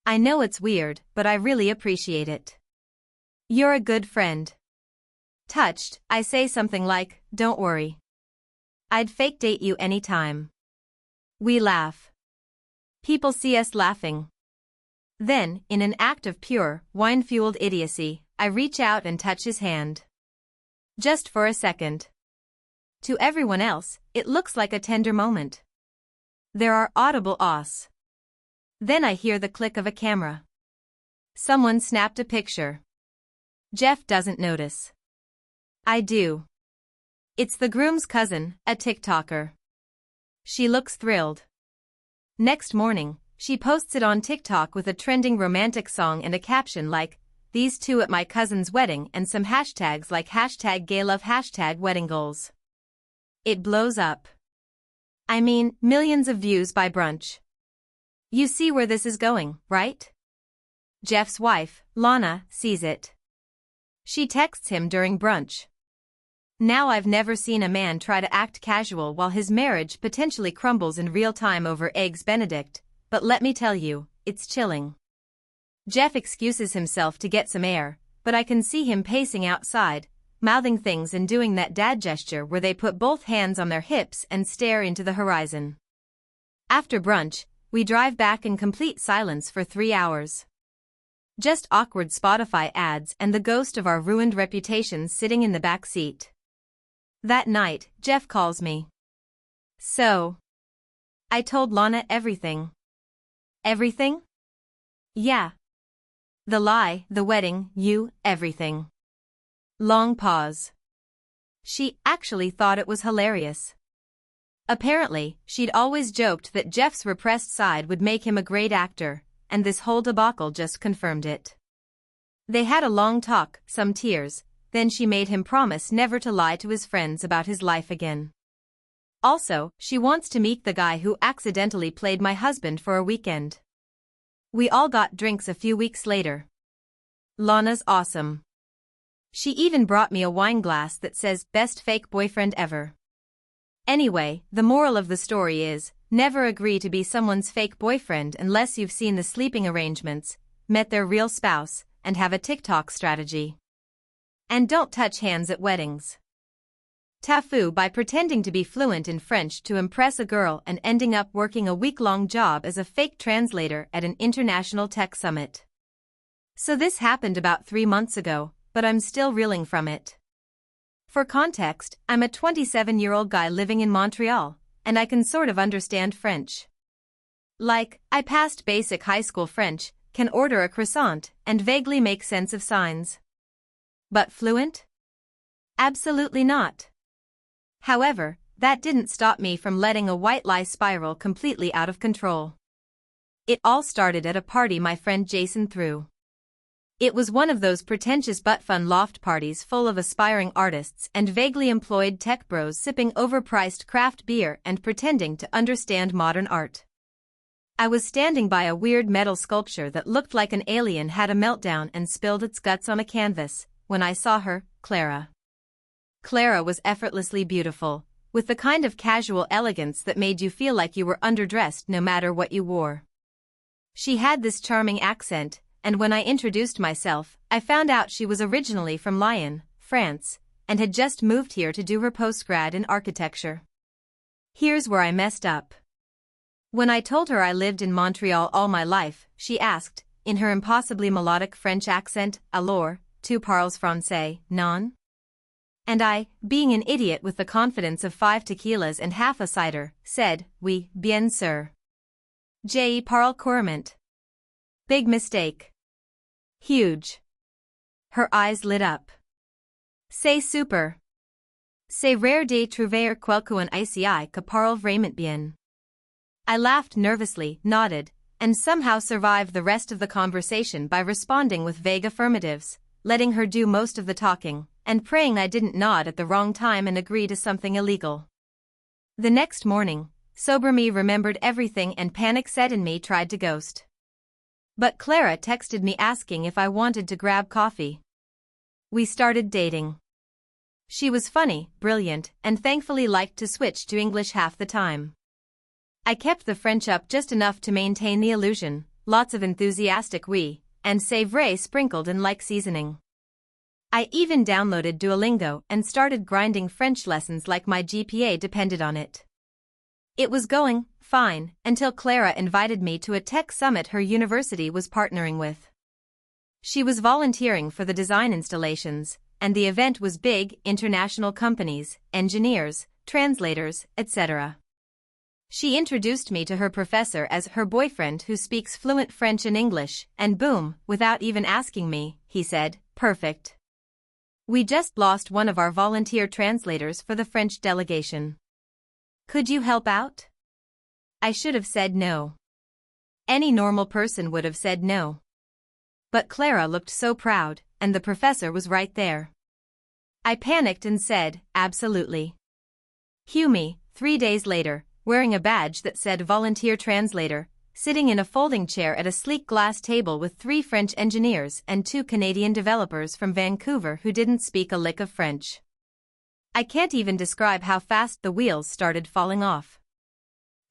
I know it's weird, but I really appreciate it. You're a good friend." Touched, I say something like, "Don't worry. I'd fake date you anytime." We laugh. People see us laughing. Then, in an act of pure, wine-fueled idiocy, I reach out and touch his hand. Just for a second. To everyone else, it looks like a tender moment. There are audible ahs. Then I hear the click of a camera. Someone snapped a picture. Jeff doesn't notice. I do. It's the groom's cousin, a TikToker. She looks thrilled. Next morning, she posts it on TikTok with a trending romantic song and a caption like, "These two at my cousin's wedding," and some hashtags like #gaylove, #wedding goals. It blows up. I mean, millions of views by brunch. You see where this is going, right? Jeff's wife, Lana, sees it. She texts him during brunch. Now I've never seen a man try to act casual while his marriage potentially crumbles in real time over Eggs Benedict, but let me tell you, it's chilling. Jeff excuses himself to get some air, but I can see him pacing outside, mouthing things and doing that dad gesture where they put both hands on their hips and stare into the horizon. After brunch, we drive back in complete silence for 3 hours. Just awkward Spotify ads and the ghost of our ruined reputation sitting in the back seat. That night, Jeff calls me. So, I told Lana everything. Everything? Yeah. The lie, the wedding, you, everything. Long pause. She actually thought it was hilarious. Apparently, she'd always joked that Jeff's repressed side would make him a great actor, and this whole debacle just confirmed it. They had a long talk, some tears, then she made him promise never to lie to his friends about his life again. Also, she wants to meet the guy who accidentally played my husband for a weekend. We all got drinks a few weeks later. Lana's awesome. She even brought me a wine glass that says, "Best fake boyfriend ever." Anyway, the moral of the story is, never agree to be someone's fake boyfriend unless you've seen the sleeping arrangements, met their real spouse, and have a TikTok strategy. And don't touch hands at weddings. TIFU by pretending to be fluent in French to impress a girl and ending up working a week-long job as a fake translator at an international tech summit. So this happened about 3 months ago, but I'm still reeling from it. For context, I'm a 27-year-old guy living in Montreal, and I can sort of understand French. Like, I passed basic high school French, can order a croissant, and vaguely make sense of signs. But fluent? Absolutely not. However, that didn't stop me from letting a white lie spiral completely out of control. It all started at a party my friend Jason threw. It was one of those pretentious but fun loft parties full of aspiring artists and vaguely employed tech bros sipping overpriced craft beer and pretending to understand modern art. I was standing by a weird metal sculpture that looked like an alien had a meltdown and spilled its guts on a canvas, when I saw her, Clara. Clara was effortlessly beautiful, with the kind of casual elegance that made you feel like you were underdressed no matter what you wore. She had this charming accent, and when I introduced myself, I found out she was originally from Lyon, France, and had just moved here to do her postgrad in architecture. Here's where I messed up. When I told her I lived in Montreal all my life, she asked, in her impossibly melodic French accent, "Alors, tu parles français, non?" And I, being an idiot with the confidence of 5 tequilas and half a cider, said, "Oui, bien sûr. Je parle couramment." Big mistake. Huge. Her eyes lit up. C'est super. C'est rare de trouver quelqu'un ici que parle vraiment bien. I laughed nervously, nodded, and somehow survived the rest of the conversation by responding with vague affirmatives, letting her do most of the talking, and praying I didn't nod at the wrong time and agree to something illegal. The next morning, sober me remembered everything and panic set in me tried to ghost. But Clara texted me asking if I wanted to grab coffee. We started dating. She was funny, brilliant, and thankfully liked to switch to English half the time. I kept the French up just enough to maintain the illusion, lots of enthusiastic oui, and c'est vrai sprinkled in like seasoning. I even downloaded Duolingo and started grinding French lessons like my GPA depended on it. It was going fine until Clara invited me to a tech summit her university was partnering with. She was volunteering for the design installations, and the event was big, international companies, engineers, translators, etc. She introduced me to her professor as her boyfriend who speaks fluent French and English, and boom, without even asking me, he said, "Perfect. We just lost one of our volunteer translators for the French delegation. Could you help out?" I should have said no. Any normal person would have said no. But Clara looked so proud, and the professor was right there. I panicked and said, "Absolutely." Cue me, 3 days later, wearing a badge that said volunteer translator, sitting in a folding chair at a sleek glass table with 3 French engineers and 2 Canadian developers from Vancouver who didn't speak a lick of French. I can't even describe how fast the wheels started falling off.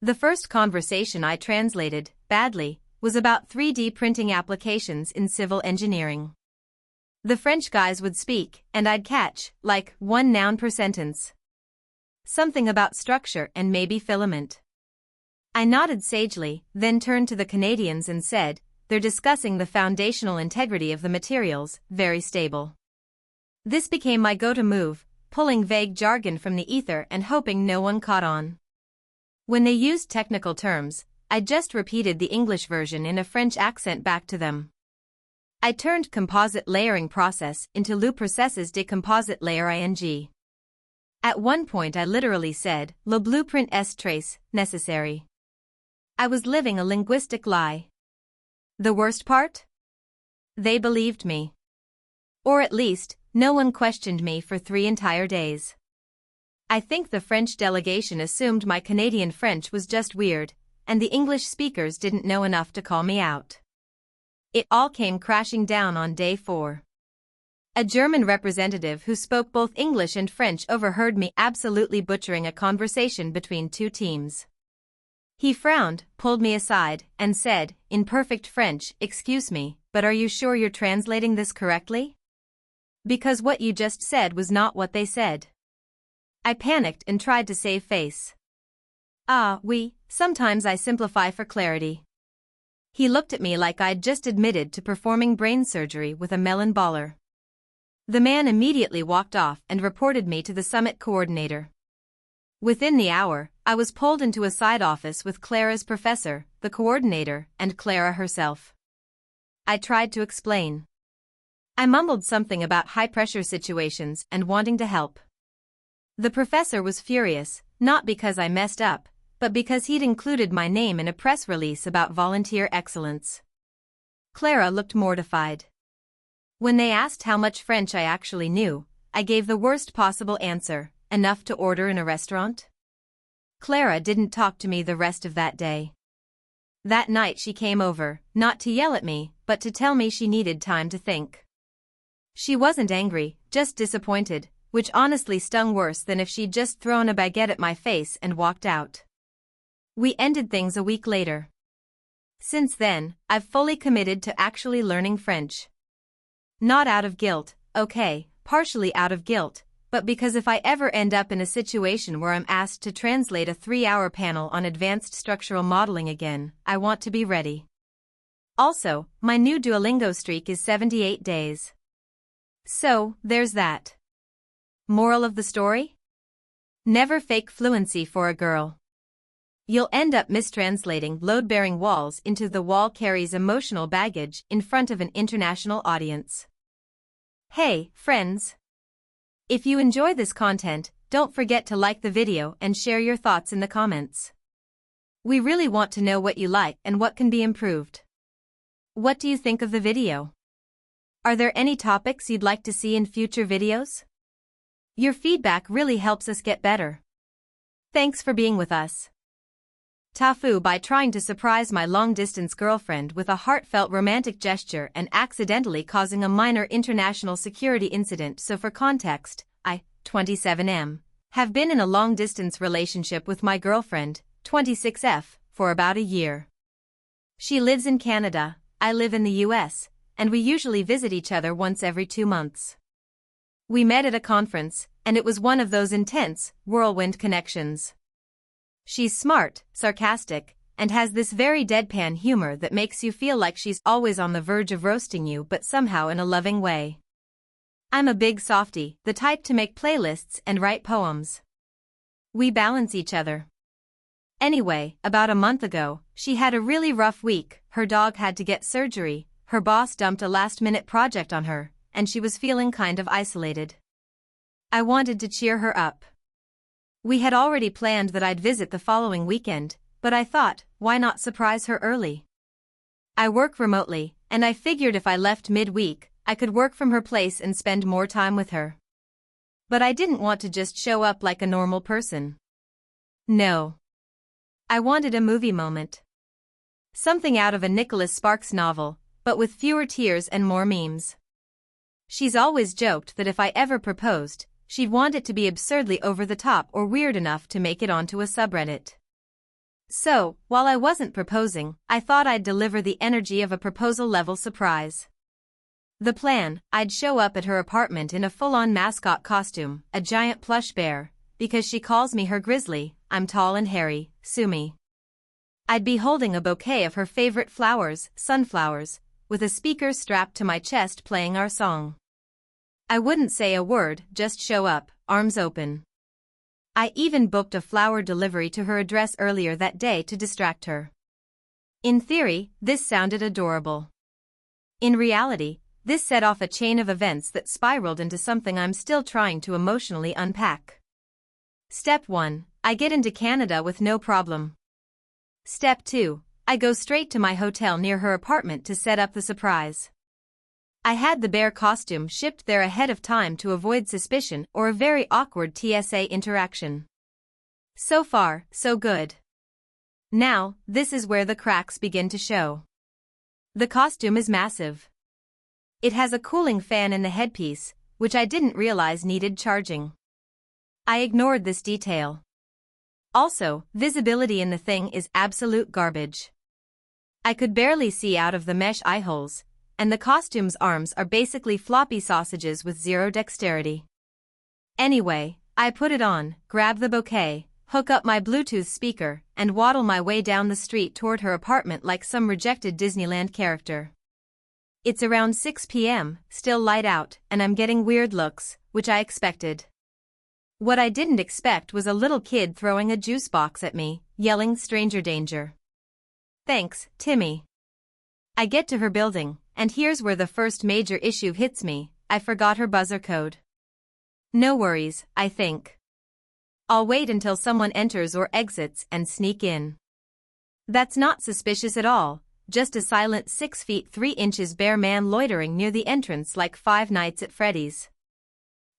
The first conversation I translated, badly, was about 3D printing applications in civil engineering. The French guys would speak, and I'd catch, like, 1 noun per sentence. Something about structure and maybe filament. I nodded sagely, then turned to the Canadians and said, "They're discussing the foundational integrity of the materials, very stable." This became my go-to move, pulling vague jargon from the ether and hoping no one caught on. When they used technical terms, I just repeated the English version in a French accent back to them. I turned composite layering process into le processus de composite layer ing. At one point I literally said, "Le blueprint est très nécessaire." I was living a linguistic lie. The worst part? They believed me. Or at least, no one questioned me for 3 entire days. I think the French delegation assumed my Canadian French was just weird, and the English speakers didn't know enough to call me out. It all came crashing down on day 4. A German representative who spoke both English and French overheard me absolutely butchering a conversation between 2 teams. He frowned, pulled me aside, and said, in perfect French, "Excuse me, but are you sure you're translating this correctly? Because what you just said was not what they said." I panicked and tried to save face. "Ah, oui, sometimes I simplify for clarity." He looked at me like I'd just admitted to performing brain surgery with a melon baller. The man immediately walked off and reported me to the summit coordinator. Within the hour, I was pulled into a side office with Clara's professor, the coordinator, and Clara herself. I tried to explain. I mumbled something about high-pressure situations and wanting to help. The professor was furious, not because I messed up, but because he'd included my name in a press release about volunteer excellence. Clara looked mortified. When they asked how much French I actually knew, I gave the worst possible answer, enough to order in a restaurant. Clara didn't talk to me the rest of that day. That night she came over, not to yell at me, but to tell me she needed time to think. She wasn't angry, just disappointed, which honestly stung worse than if she'd just thrown a baguette at my face and walked out. We ended things a week later. Since then, I've fully committed to actually learning French. Not out of guilt, okay, partially out of guilt, but because if I ever end up in a situation where I'm asked to translate a 3-hour panel on advanced structural modeling again, I want to be ready. Also, my new Duolingo streak is 78 days. So, there's that. Moral of the story? Never fake fluency for a girl. You'll end up mistranslating load-bearing walls into the wall carries emotional baggage in front of an international audience. Hey, friends! If you enjoy this content, don't forget to like the video and share your thoughts in the comments. We really want to know what you like and what can be improved. What do you think of the video? Are there any topics you'd like to see in future videos? Your feedback really helps us get better. Thanks for being with us. TIFU by trying to surprise my long-distance girlfriend with a heartfelt romantic gesture and accidentally causing a minor international security incident. So for context, I, 27M, have been in a long-distance relationship with my girlfriend, 26F, for about a year. She lives in Canada, I live in the US, and we usually visit each other once every 2 months. We met at a conference, and it was one of those intense, whirlwind connections. She's smart, sarcastic, and has this very deadpan humor that makes you feel like she's always on the verge of roasting you but somehow in a loving way. I'm a big softie, the type to make playlists and write poems. We balance each other. Anyway, about a month ago, she had a really rough week, her dog had to get surgery, her boss dumped a last-minute project on her, and she was feeling kind of isolated. I wanted to cheer her up. We had already planned that I'd visit the following weekend, but I thought, why not surprise her early? I work remotely, and I figured if I left mid-week, I could work from her place and spend more time with her. But I didn't want to just show up like a normal person. No. I wanted a movie moment. Something out of a Nicholas Sparks novel, but with fewer tears and more memes. She's always joked that if I ever proposed, she'd want it to be absurdly over the top or weird enough to make it onto a subreddit. So, while I wasn't proposing, I thought I'd deliver the energy of a proposal-level surprise. The plan, I'd show up at her apartment in a full-on mascot costume, a giant plush bear, because she calls me her grizzly, I'm tall and hairy, sue me. I'd be holding a bouquet of her favorite flowers, sunflowers, with a speaker strapped to my chest playing our song. I wouldn't say a word, just show up, arms open. I even booked a flower delivery to her address earlier that day to distract her. In theory, this sounded adorable. In reality, this set off a chain of events that spiraled into something I'm still trying to emotionally unpack. Step 1. I get into Canada with no problem. Step 2. I go straight to my hotel near her apartment to set up the surprise. I had the bear costume shipped there ahead of time to avoid suspicion or a very awkward TSA interaction. So far, so good. Now, this is where the cracks begin to show. The costume is massive. It has a cooling fan in the headpiece, which I didn't realize needed charging. I ignored this detail. Also, visibility in the thing is absolute garbage. I could barely see out of the mesh eye holes, and the costume's arms are basically floppy sausages with zero dexterity. Anyway, I put it on, grab the bouquet, hook up my Bluetooth speaker, and waddle my way down the street toward her apartment like some rejected Disneyland character. It's around 6 p.m., still light out, and I'm getting weird looks, which I expected. What I didn't expect was a little kid throwing a juice box at me, yelling stranger danger. Thanks, Timmy. I get to her building, and here's where the first major issue hits me. I forgot her buzzer code. No worries, I think. I'll wait until someone enters or exits and sneak in. That's not suspicious at all, just a silent 6 feet 3 inches bear man loitering near the entrance like Five Nights at Freddy's.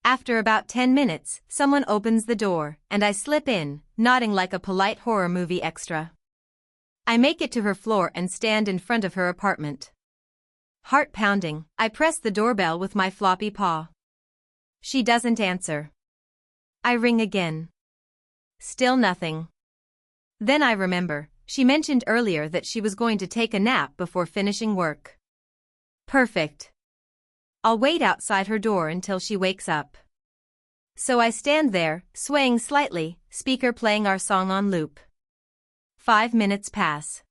After about 10 minutes, someone opens the door, and I slip in, nodding like a polite horror movie extra. I make it to her floor and stand in front of her apartment. Heart pounding, I press the doorbell with my floppy paw. She doesn't answer. I ring again. Still nothing. Then I remember, she mentioned earlier that she was going to take a nap before finishing work. Perfect. I'll wait outside her door until she wakes up. So I stand there, swaying slightly, speaker playing our song on loop. 5 minutes pass.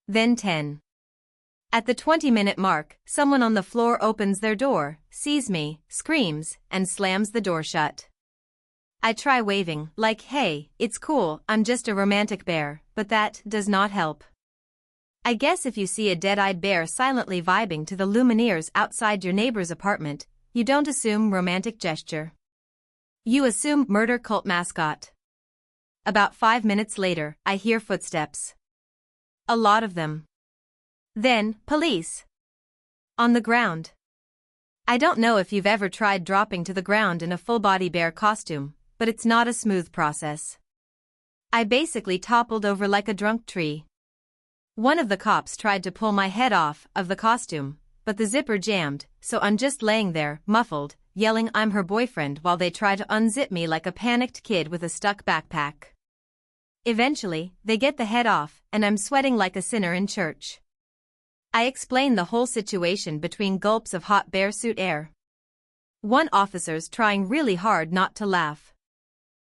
Then 10. At the 20-minute mark, someone on the floor opens their door, sees me, screams, and slams the door shut. I try waving, like, hey, it's cool, I'm just a romantic bear, but that does not help. I guess if you see a dead-eyed bear silently vibing to the Lumineers outside your neighbor's apartment, you don't assume romantic gesture. You assume murder cult mascot. About 5 minutes later, I hear footsteps. A lot of them. Then, police. On the ground. I don't know if you've ever tried dropping to the ground in a full-body bear costume, but it's not a smooth process. I basically toppled over like a drunk tree. One of the cops tried to pull my head off of the costume, but the zipper jammed, so I'm just laying there, muffled, yelling I'm her boyfriend while they try to unzip me like a panicked kid with a stuck backpack. Eventually, they get the head off, and I'm sweating like a sinner in church. I explain the whole situation between gulps of hot bear suit air. One officer's trying really hard not to laugh.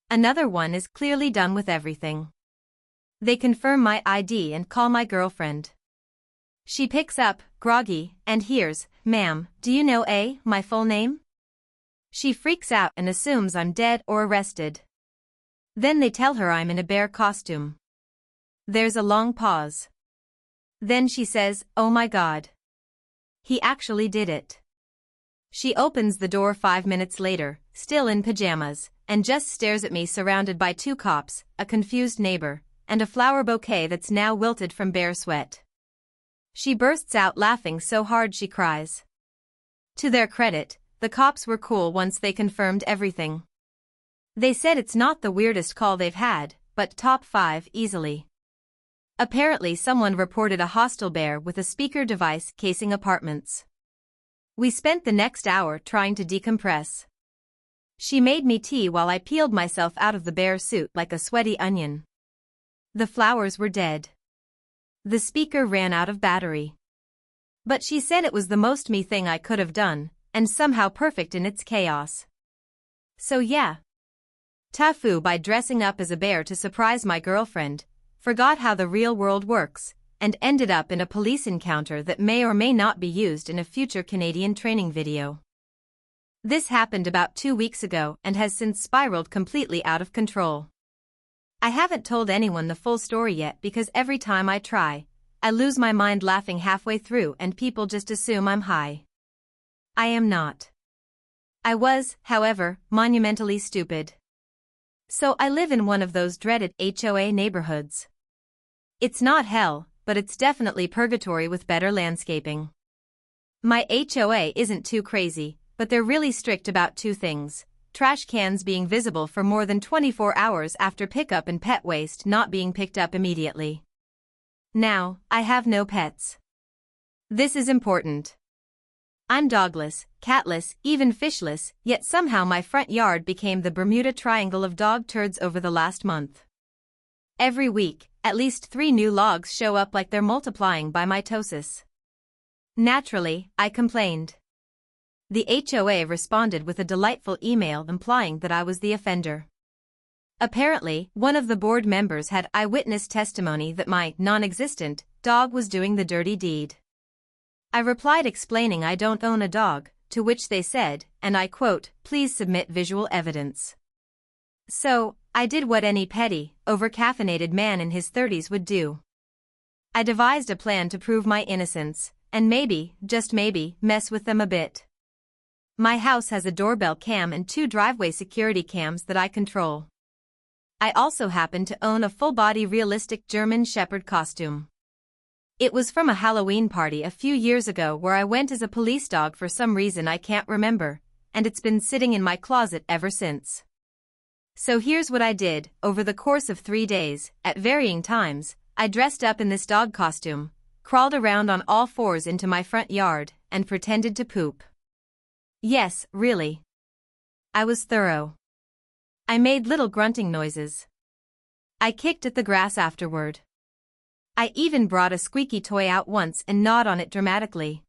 Another one is clearly done with everything. They confirm my ID and call my girlfriend. She picks up, groggy, and hears, "Ma'am, do you know my full name?" She freaks out and assumes I'm dead or arrested. Then they tell her I'm in a bear costume. There's a long pause. Then she says, "Oh my God. He actually did it." She opens the door 5 minutes later, still in pajamas, and just stares at me surrounded by 2 cops, a confused neighbor, and a flower bouquet that's now wilted from bear sweat. She bursts out laughing so hard she cries. To their credit, the cops were cool once they confirmed everything. They said it's not the weirdest call they've had, but top 5 easily. Apparently someone reported a hostile bear with a speaker device casing apartments. We spent the next hour trying to decompress. She made me tea while I peeled myself out of the bear suit like a sweaty onion. The flowers were dead. The speaker ran out of battery. But she said it was the most me thing I could have done, and somehow perfect in its chaos. So yeah. TIFU by dressing up as a bear to surprise my girlfriend, forgot how the real world works, and ended up in a police encounter that may or may not be used in a future Canadian training video. This happened about 2 weeks ago and has since spiraled completely out of control. I haven't told anyone the full story yet because every time I try, I lose my mind laughing halfway through and people just assume I'm high. I am not. I was, however, monumentally stupid. So I live in one of those dreaded HOA neighborhoods. It's not hell, but it's definitely purgatory with better landscaping. My HOA isn't too crazy, but they're really strict about 2 things: trash cans being visible for more than 24 hours after pickup and pet waste not being picked up immediately. Now, I have no pets. This is important. I'm dogless, catless, even fishless, yet somehow my front yard became the Bermuda Triangle of dog turds over the last month. Every week, at least 3 new logs show up like they're multiplying by mitosis. Naturally, I complained. The HOA responded with a delightful email implying that I was the offender. Apparently, one of the board members had eyewitness testimony that my non-existent dog was doing the dirty deed. I replied explaining I don't own a dog, to which they said, and I quote, "Please submit visual evidence." So, I did what any petty, over-caffeinated man in his 30s would do. I devised a plan to prove my innocence, and maybe, just maybe, mess with them a bit. My house has a doorbell cam and 2 driveway security cams that I control. I also happen to own a full-body realistic German Shepherd costume. It was from a Halloween party a few years ago where I went as a police dog for some reason I can't remember, and it's been sitting in my closet ever since. So here's what I did. Over the course of 3 days, at varying times, I dressed up in this dog costume, crawled around on all 4s into my front yard, and pretended to poop. Yes, really. I was thorough. I made little grunting noises. I kicked at the grass afterward. I even brought a squeaky toy out once and gnawed on it dramatically.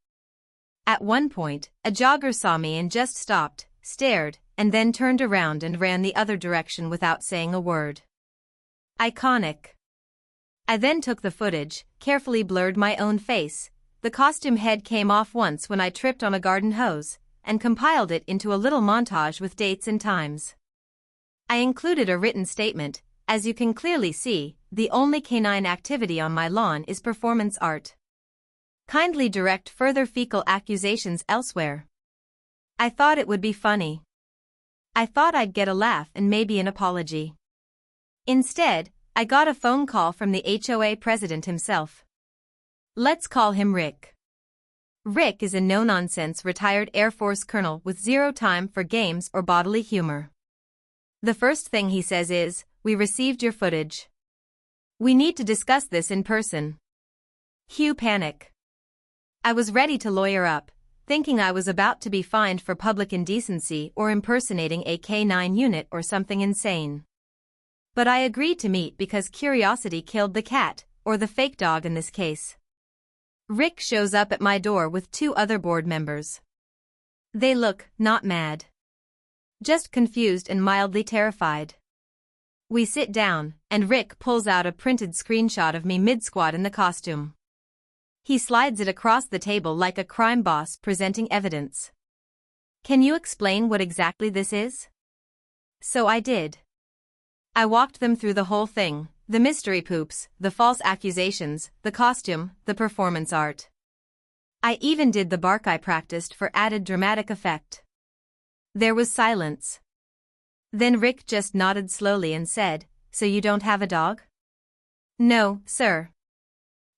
At one point, a jogger saw me and just stopped, stared, and then turned around and ran the other direction without saying a word. Iconic. I then took the footage, carefully blurred my own face. The costume head came off once when I tripped on a garden hose, and compiled it into a little montage with dates and times. I included a written statement. As you can clearly see, the only canine activity on my lawn is performance art. Kindly direct further fecal accusations elsewhere. I thought it would be funny. I thought I'd get a laugh and maybe an apology. Instead, I got a phone call from the HOA president himself. Let's call him Rick. Rick is a no-nonsense retired Air Force colonel with 0 time for games or bodily humor. The first thing he says is, "We received your footage. We need to discuss this in person." Cue panic. I was ready to lawyer up, thinking I was about to be fined for public indecency or impersonating a K-9 unit or something insane. But I agreed to meet because curiosity killed the cat, or the fake dog in this case. Rick shows up at my door with 2 other board members. They look, not mad. Just confused and mildly terrified. We sit down, and Rick pulls out a printed screenshot of me mid-squat in the costume. He slides it across the table like a crime boss presenting evidence. "Can you explain what exactly this is?" So I did. I walked them through the whole thing. The mystery poops, the false accusations, the costume, the performance art. I even did the bark I practiced for added dramatic effect. There was silence. Then Rick just nodded slowly and said, "So you don't have a dog?" "No, sir."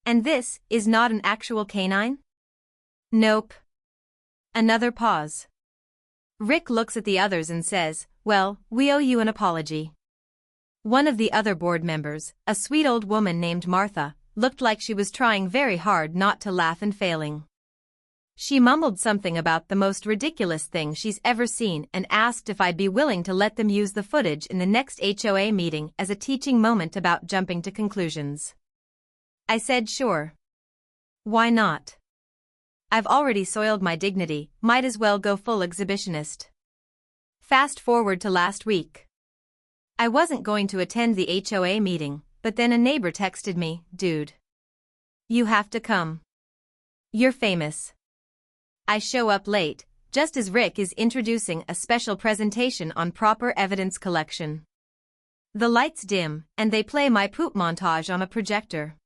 "And this is not an actual canine?" "Nope." Another pause. Rick looks at the others and says, "Well, we owe you an apology." One of the other board members, a sweet old woman named Martha, looked like she was trying very hard not to laugh and failing. She mumbled something about the most ridiculous thing she's ever seen and asked if I'd be willing to let them use the footage in the next HOA meeting as a teaching moment about jumping to conclusions. I said sure. Why not? I've already soiled my dignity, might as well go full exhibitionist. Fast forward to last week. I wasn't going to attend the HOA meeting, but then a neighbor texted me, "Dude, you have to come. You're famous." I show up late, just as Rick is introducing a special presentation on proper evidence collection. The lights dim, and they play my poop montage on a projector.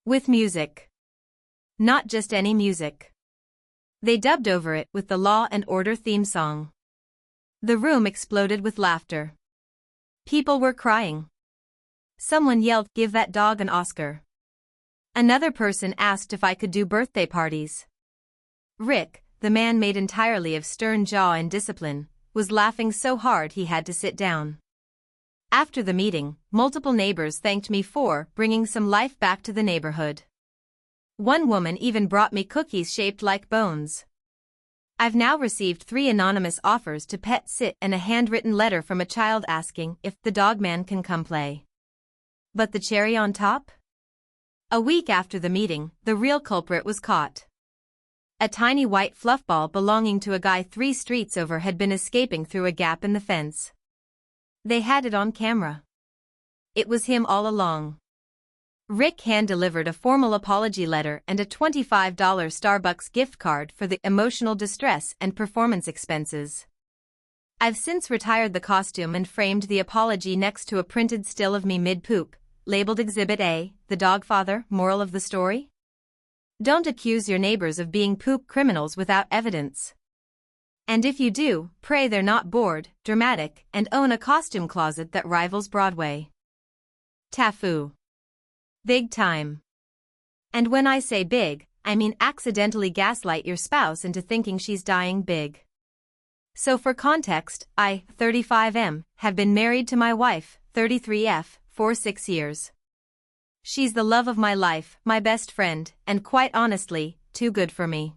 With music. Not just any music. They dubbed over it with the Law and Order theme song. The room exploded with laughter. People were crying. Someone yelled, "Give that dog an Oscar." Another person asked if I could do birthday parties. Rick, the man made entirely of stern jaw and discipline, was laughing so hard he had to sit down. After the meeting, multiple neighbors thanked me for bringing some life back to the neighborhood. One woman even brought me cookies shaped like bones. I've now received 3 anonymous offers to pet sit and a handwritten letter from a child asking if the dog man can come play. But the cherry on top? A week after the meeting, the real culprit was caught. A tiny white fluff ball belonging to a guy 3 streets over had been escaping through a gap in the fence. They had it on camera. It was him all along. Rick hand-delivered a formal apology letter and a $25 Starbucks gift card for the emotional distress and performance expenses. I've since retired the costume and framed the apology next to a printed still of me mid-poop, labeled Exhibit A, the Dogfather. Moral of the story? Don't accuse your neighbors of being poop criminals without evidence. And if you do, pray they're not bored, dramatic, and own a costume closet that rivals Broadway. TIFU. Big time. And when I say big, I mean accidentally gaslight your spouse into thinking she's dying big. So for context, I, 35M, have been married to my wife, 33F, for 6 years. She's the love of my life, my best friend, and quite honestly, too good for me.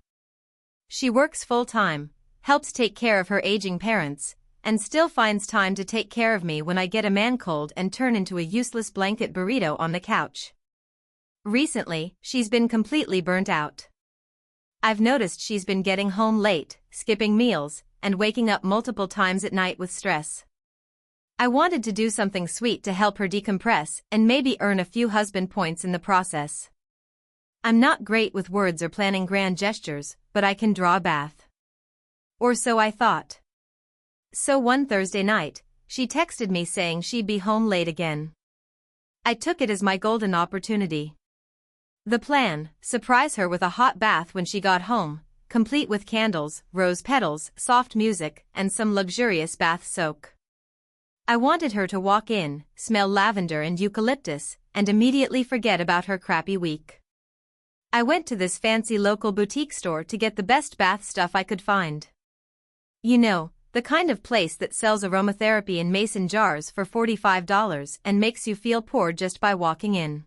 She works full-time, helps take care of her aging parents, and still finds time to take care of me when I get a man cold and turn into a useless blanket burrito on the couch. Recently, she's been completely burnt out. I've noticed she's been getting home late, skipping meals, and waking up multiple times at night with stress. I wanted to do something sweet to help her decompress and maybe earn a few husband points in the process. I'm not great with words or planning grand gestures, but I can draw a bath. Or so I thought. So one Thursday night, she texted me saying she'd be home late again. I took it as my golden opportunity. The plan: surprise her with a hot bath when she got home, complete with candles, rose petals, soft music, and some luxurious bath soak. I wanted her to walk in, smell lavender and eucalyptus, and immediately forget about her crappy week. I went to this fancy local boutique store to get the best bath stuff I could find. You know, the kind of place that sells aromatherapy in mason jars for $45 and makes you feel poor just by walking in.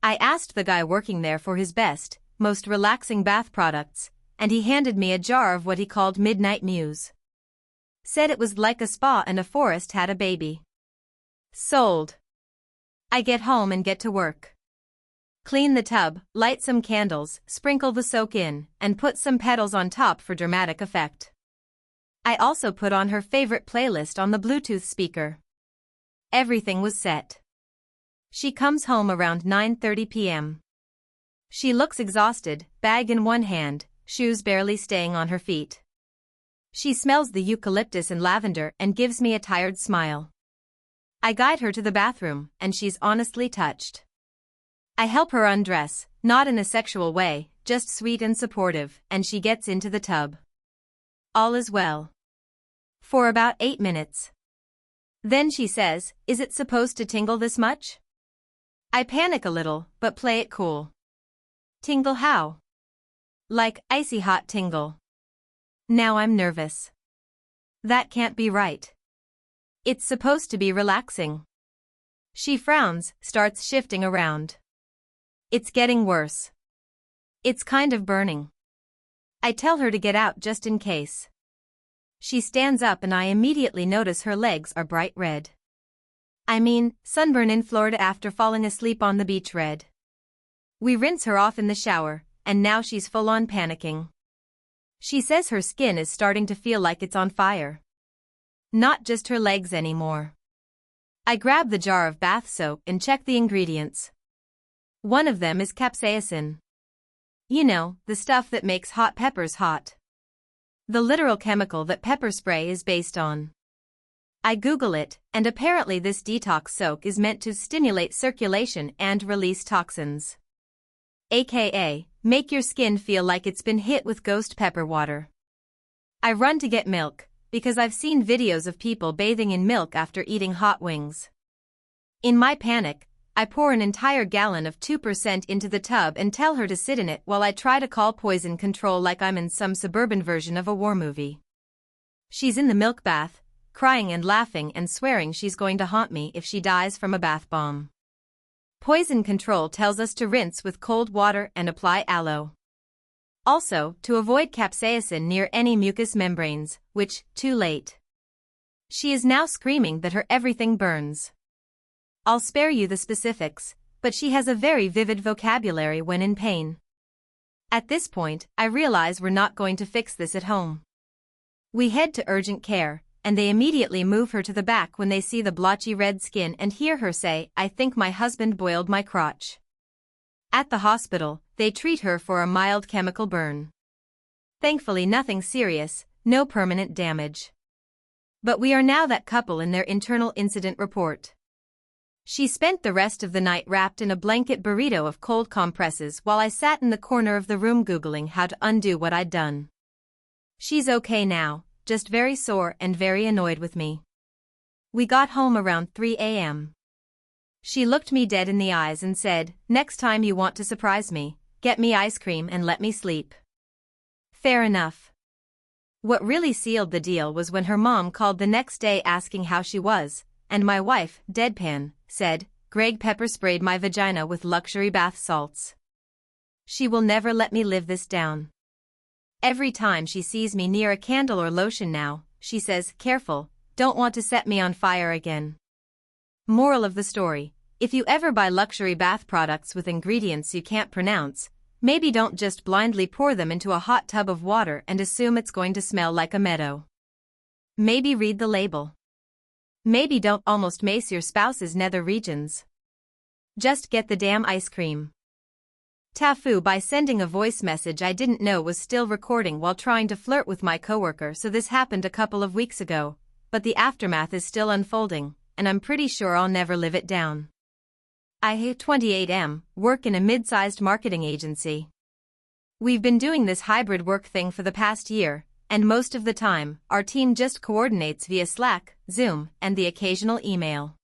I asked the guy working there for his best, most relaxing bath products, and he handed me a jar of what he called Midnight Muse. Said it was like a spa and a forest had a baby. Sold. I get home and get to work. Clean the tub, light some candles, sprinkle the soak in, and put some petals on top for dramatic effect. I also put on her favorite playlist on the Bluetooth speaker. Everything was set. She comes home around 9:30 p.m. She looks exhausted, bag in one hand, shoes barely staying on her feet. She smells the eucalyptus and lavender and gives me a tired smile. I guide her to the bathroom, and she's honestly touched. I help her undress, not in a sexual way, just sweet and supportive, and she gets into the tub. All is well. For about 8 minutes. Then she says, "Is it supposed to tingle this much?" I panic a little, but play it cool. Tingle how? Like icy hot tingle. Now I'm nervous. That can't be right. It's supposed to be relaxing. She frowns, starts shifting around. It's getting worse. It's kind of burning. I tell her to get out just in case. She stands up and I immediately notice her legs are bright red. I mean, sunburn in Florida after falling asleep on the beach red. We rinse her off in the shower, and now she's full on panicking. She says her skin is starting to feel like it's on fire. Not just her legs anymore. I grab the jar of bath soap and check the ingredients. One of them is capsaicin. You know, the stuff that makes hot peppers hot. The literal chemical that pepper spray is based on. I Google it, and apparently this detox soak is meant to stimulate circulation and release toxins. AKA, make your skin feel like it's been hit with ghost pepper water. I run to get milk, because I've seen videos of people bathing in milk after eating hot wings. In my panic, I pour an entire gallon of 2% into the tub and tell her to sit in it while I try to call poison control like I'm in some suburban version of a war movie. She's in the milk bath, crying and laughing and swearing she's going to haunt me if she dies from a bath bomb. Poison control tells us to rinse with cold water and apply aloe. Also, to avoid capsaicin near any mucous membranes, which, too late. She is now screaming that her everything burns. I'll spare you the specifics, but she has a very vivid vocabulary when in pain. At this point, I realize we're not going to fix this at home. We head to urgent care, and they immediately move her to the back when they see the blotchy red skin and hear her say, "I think my husband boiled my crotch." At the hospital, they treat her for a mild chemical burn. Thankfully nothing serious, no permanent damage. But we are now that couple in their internal incident report. She spent the rest of the night wrapped in a blanket burrito of cold compresses while I sat in the corner of the room googling how to undo what I'd done. She's okay now, just very sore and very annoyed with me. We got home around 3 a.m. She looked me dead in the eyes and said, "Next time you want to surprise me, get me ice cream and let me sleep." Fair enough. What really sealed the deal was when her mom called the next day asking how she was, and my wife, deadpan, said, "Greg pepper sprayed my vagina with luxury bath salts." She will never let me live this down. Every time she sees me near a candle or lotion now, she says, "Careful, don't want to set me on fire again." Moral of the story, if you ever buy luxury bath products with ingredients you can't pronounce, maybe don't just blindly pour them into a hot tub of water and assume it's going to smell like a meadow. Maybe read the label. Maybe don't almost mace your spouse's nether regions. Just get the damn ice cream. TIFU by sending a voice message I didn't know was still recording while trying to flirt with my coworker, so this happened a couple of weeks ago, but the aftermath is still unfolding, and I'm pretty sure I'll never live it down. I, 28M, work in a mid-sized marketing agency. We've been doing this hybrid work thing for the past year, and most of the time, our team just coordinates via Slack, Zoom, and the occasional email.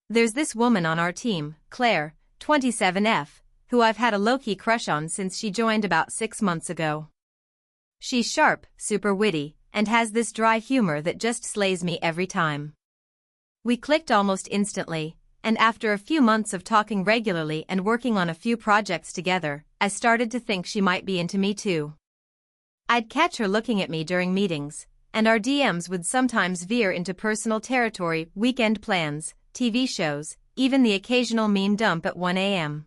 There's this woman on our team, Claire, 27F, who I've had a low-key crush on since she joined about 6 months ago. She's sharp, super witty, and has this dry humor that just slays me every time. We clicked almost instantly, and after a few months of talking regularly and working on a few projects together, I started to think she might be into me too. I'd catch her looking at me during meetings, and our DMs would sometimes veer into personal territory, weekend plans, TV shows, even the occasional meme dump at 1 a.m.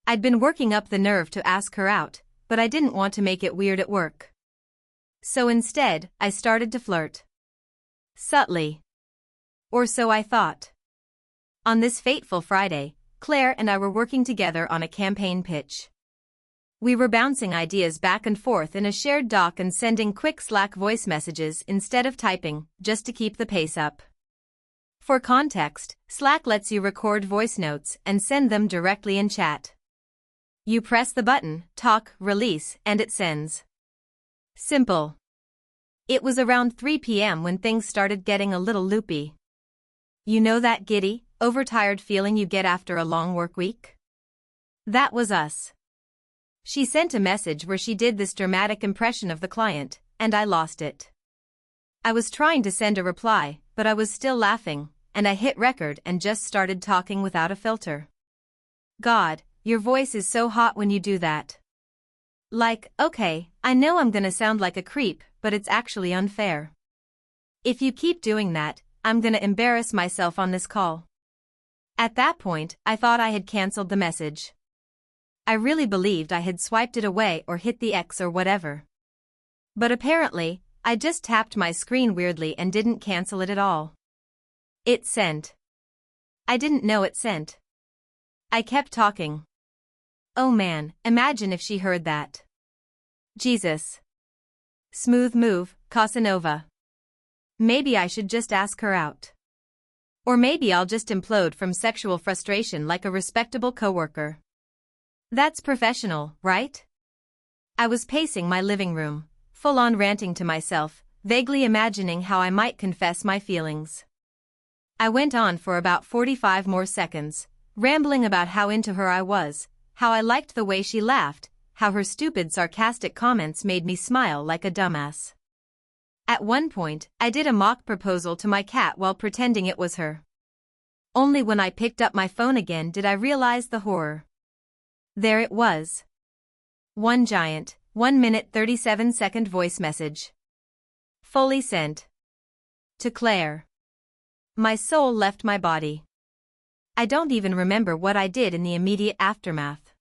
I'd been working up the nerve to ask her out, but I didn't want to make it weird at work. So instead, I started to flirt. Subtly. Or so I thought. On this fateful Friday, Claire and I were working together on a campaign pitch. We were bouncing ideas back and forth in a shared doc and sending quick Slack voice messages instead of typing, just to keep the pace up. For context, Slack lets you record voice notes and send them directly in chat. You press the button, talk, release, and it sends. Simple. It was around 3 p.m. when things started getting a little loopy. You know that giddy, overtired feeling you get after a long work week? That was us. She sent a message where she did this dramatic impression of the client, and I lost it. I was trying to send a reply, but I was still laughing, and I hit record and just started talking without a filter. God, your voice is so hot when you do that. Like, okay, I know I'm gonna sound like a creep, but it's actually unfair. If you keep doing that, I'm gonna embarrass myself on this call. At that point, I thought I had cancelled the message. I really believed I had swiped it away or hit the X or whatever. But apparently, I just tapped my screen weirdly and didn't cancel it at all. It sent. I didn't know it sent. I kept talking. Oh man, imagine if she heard that. Jesus. Smooth move, Casanova. Maybe I should just ask her out. Or maybe I'll just implode from sexual frustration like a respectable coworker. That's professional, right? I was pacing my living room, full-on ranting to myself, vaguely imagining how I might confess my feelings. I went on for about 45 more seconds, rambling about how into her I was, how I liked the way she laughed, how her stupid sarcastic comments made me smile like a dumbass. At one point, I did a mock proposal to my cat while pretending it was her. Only when I picked up my phone again did I realize the horror. There it was. One giant, 1-minute 37-second voice message. Fully sent. To Claire. My soul left my body. I don't even remember what I did in the immediate aftermath.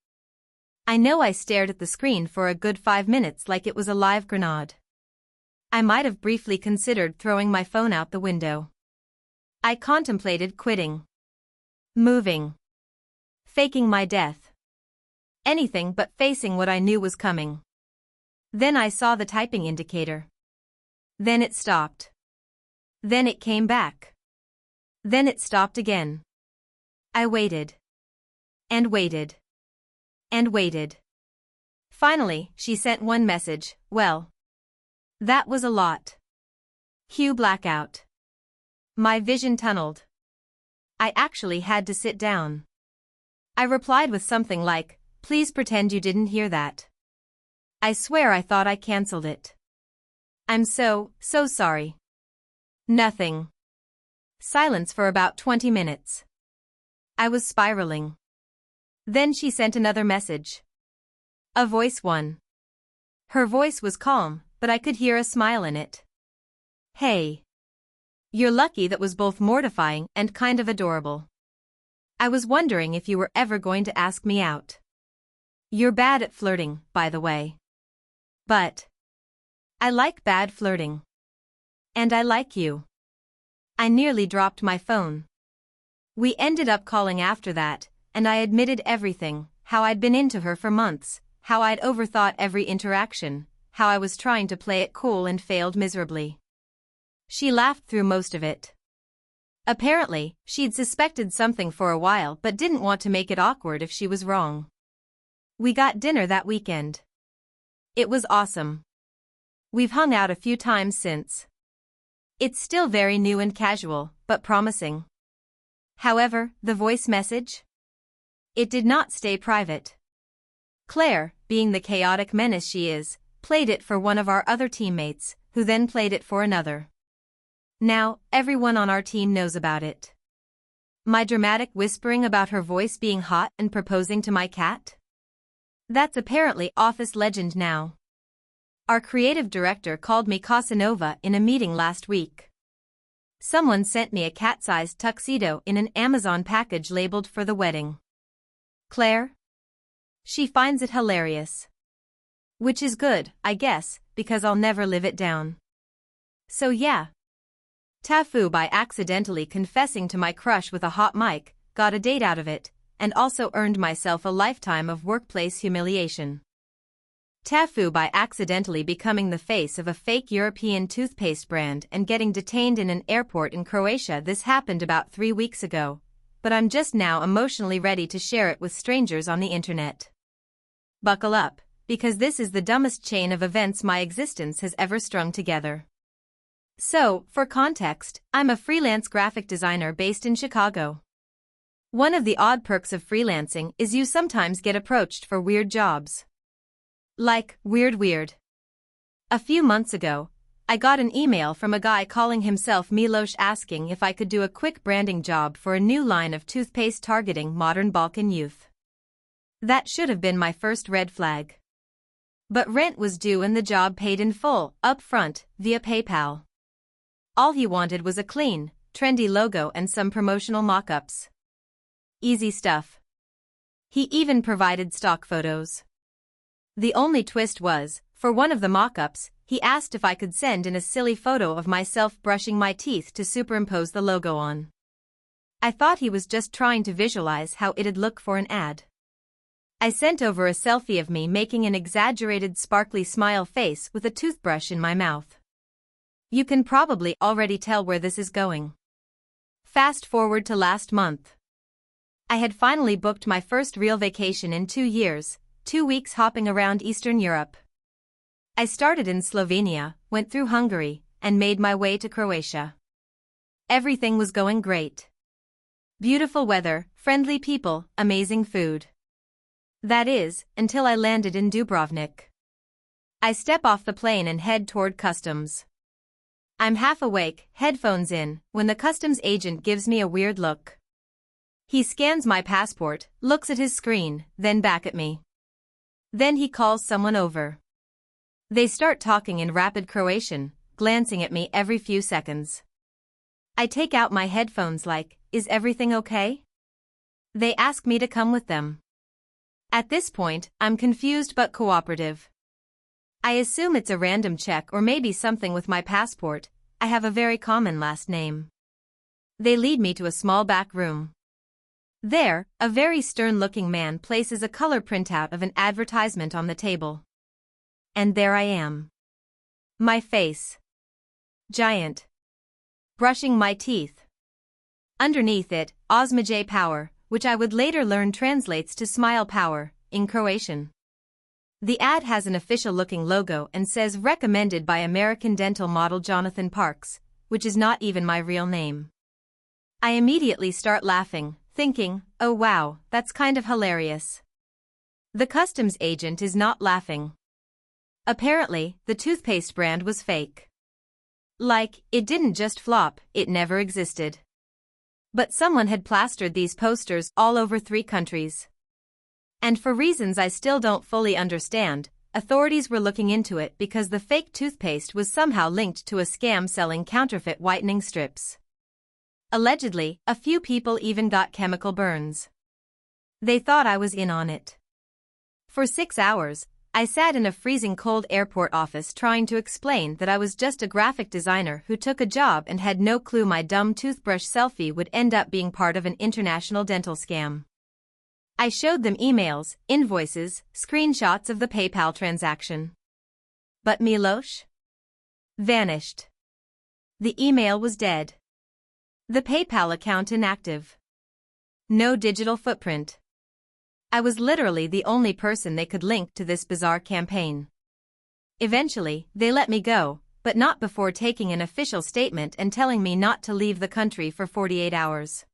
I know I stared at the screen for a good 5 minutes like it was a live grenade. I might have briefly considered throwing my phone out the window. I contemplated quitting. Moving. Faking my death. Anything but facing what I knew was coming. Then I saw the typing indicator. Then it stopped. Then it came back. Then it stopped again. I waited. And waited. And waited. Finally, she sent one message. Well. That was a lot. Hue blackout. My vision tunneled. I actually had to sit down. I replied with something like, please pretend you didn't hear that. I swear I thought I cancelled it. I'm so sorry. Nothing. Silence for about 20 minutes. I was spiraling. Then she sent another message. A voice one. Her voice was calm, but I could hear a smile in it. Hey. You're lucky. That was both mortifying and kind of adorable. I was wondering if you were ever going to ask me out. You're bad at flirting, by the way. But I like bad flirting. And I like you. I nearly dropped my phone. We ended up calling after that, and I admitted everything, how I'd been into her for months, how I'd overthought every interaction, how I was trying to play it cool and failed miserably. She laughed through most of it. Apparently, she'd suspected something for a while but didn't want to make it awkward if she was wrong. We got dinner that weekend. It was awesome. We've hung out a few times since. It's still very new and casual, but promising. However, the voice message? It did not stay private. Claire, being the chaotic menace she is, played it for one of our other teammates, who then played it for another. Now, everyone on our team knows about it. My dramatic whispering about her voice being hot and proposing to my cat? That's apparently office legend now. Our creative director called me Casanova in a meeting last week. Someone sent me a cat-sized tuxedo in an Amazon package labeled for the wedding. Claire? She finds it hilarious. Which is good, I guess, because I'll never live it down. So yeah. TIFU by accidentally confessing to my crush with a hot mic, got a date out of it, and also earned myself a lifetime of workplace humiliation. TIFU by accidentally becoming the face of a fake European toothpaste brand and getting detained in an airport in Croatia. This happened about 3 weeks ago, but I'm just now emotionally ready to share it with strangers on the internet. Buckle up, because this is the dumbest chain of events my existence has ever strung together. So, for context, I'm a freelance graphic designer based in Chicago. One of the odd perks of freelancing is you sometimes get approached for weird jobs. Like, weird. A few months ago, I got an email from a guy calling himself Miloš asking if I could do a quick branding job for a new line of toothpaste targeting modern Balkan youth. That should have been my first red flag. But rent was due and the job paid in full, up front, via PayPal. All he wanted was a clean, trendy logo and some promotional mock-ups. Easy stuff. He even provided stock photos. The only twist was, for one of the mock-ups, he asked if I could send in a silly photo of myself brushing my teeth to superimpose the logo on. I thought he was just trying to visualize how it'd look for an ad. I sent over a selfie of me making an exaggerated sparkly smile face with a toothbrush in my mouth. You can probably already tell where this is going. Fast forward to last month. I had finally booked my first real vacation in 2 years, 2 weeks hopping around Eastern Europe. I started in Slovenia, went through Hungary, and made my way to Croatia. Everything was going great. Beautiful weather, friendly people, amazing food. That is, until I landed in Dubrovnik. I step off the plane and head toward customs. I'm half awake, headphones in, when the customs agent gives me a weird look. He scans my passport, looks at his screen, then back at me. Then he calls someone over. They start talking in rapid Croatian, glancing at me every few seconds. I take out my headphones like, is everything okay? They ask me to come with them. At this point, I'm confused but cooperative. I assume it's a random check or maybe something with my passport. I have a very common last name. They lead me to a small back room. There, a very stern-looking man places a color printout of an advertisement on the table. And there I am. My face. Giant. Brushing my teeth. Underneath it, Osmrforsleeping power, which I would later learn translates to smile power, in Croatian. The ad has an official-looking logo and says recommended by American dental model Jonathan Parks, which is not even my real name. I immediately start laughing, thinking, oh wow, that's kind of hilarious. The customs agent is not laughing. Apparently, the toothpaste brand was fake. Like, it didn't just flop, it never existed. But someone had plastered these posters all over 3 countries. And for reasons I still don't fully understand, authorities were looking into it because the fake toothpaste was somehow linked to a scam selling counterfeit whitening strips. Allegedly, a few people even got chemical burns. They thought I was in on it. For 6 hours, I sat in a freezing cold airport office trying to explain that I was just a graphic designer who took a job and had no clue my dumb toothbrush selfie would end up being part of an international dental scam. I showed them emails, invoices, screenshots of the PayPal transaction. But Miloš? Vanished. The email was dead. The PayPal account inactive. No digital footprint. I was literally the only person they could link to this bizarre campaign. Eventually, they let me go, but not before taking an official statement and telling me not to leave the country for 48 hours.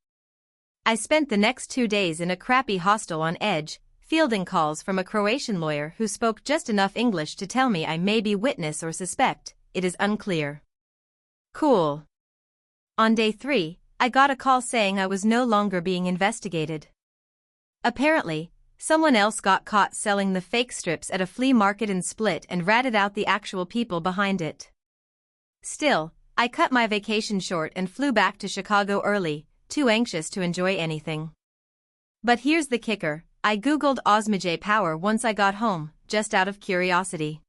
I spent the next 2 days in a crappy hostel on edge, fielding calls from a Croatian lawyer who spoke just enough English to tell me I may be witness or suspect, it is unclear. Cool. On day 3, I got a call saying I was no longer being investigated. Apparently, someone else got caught selling the fake strips at a flea market in Split and ratted out the actual people behind it. Still, I cut my vacation short and flew back to Chicago early, too anxious to enjoy anything. But here's the kicker, I googled Osmrforsleeping power once I got home, just out of curiosity.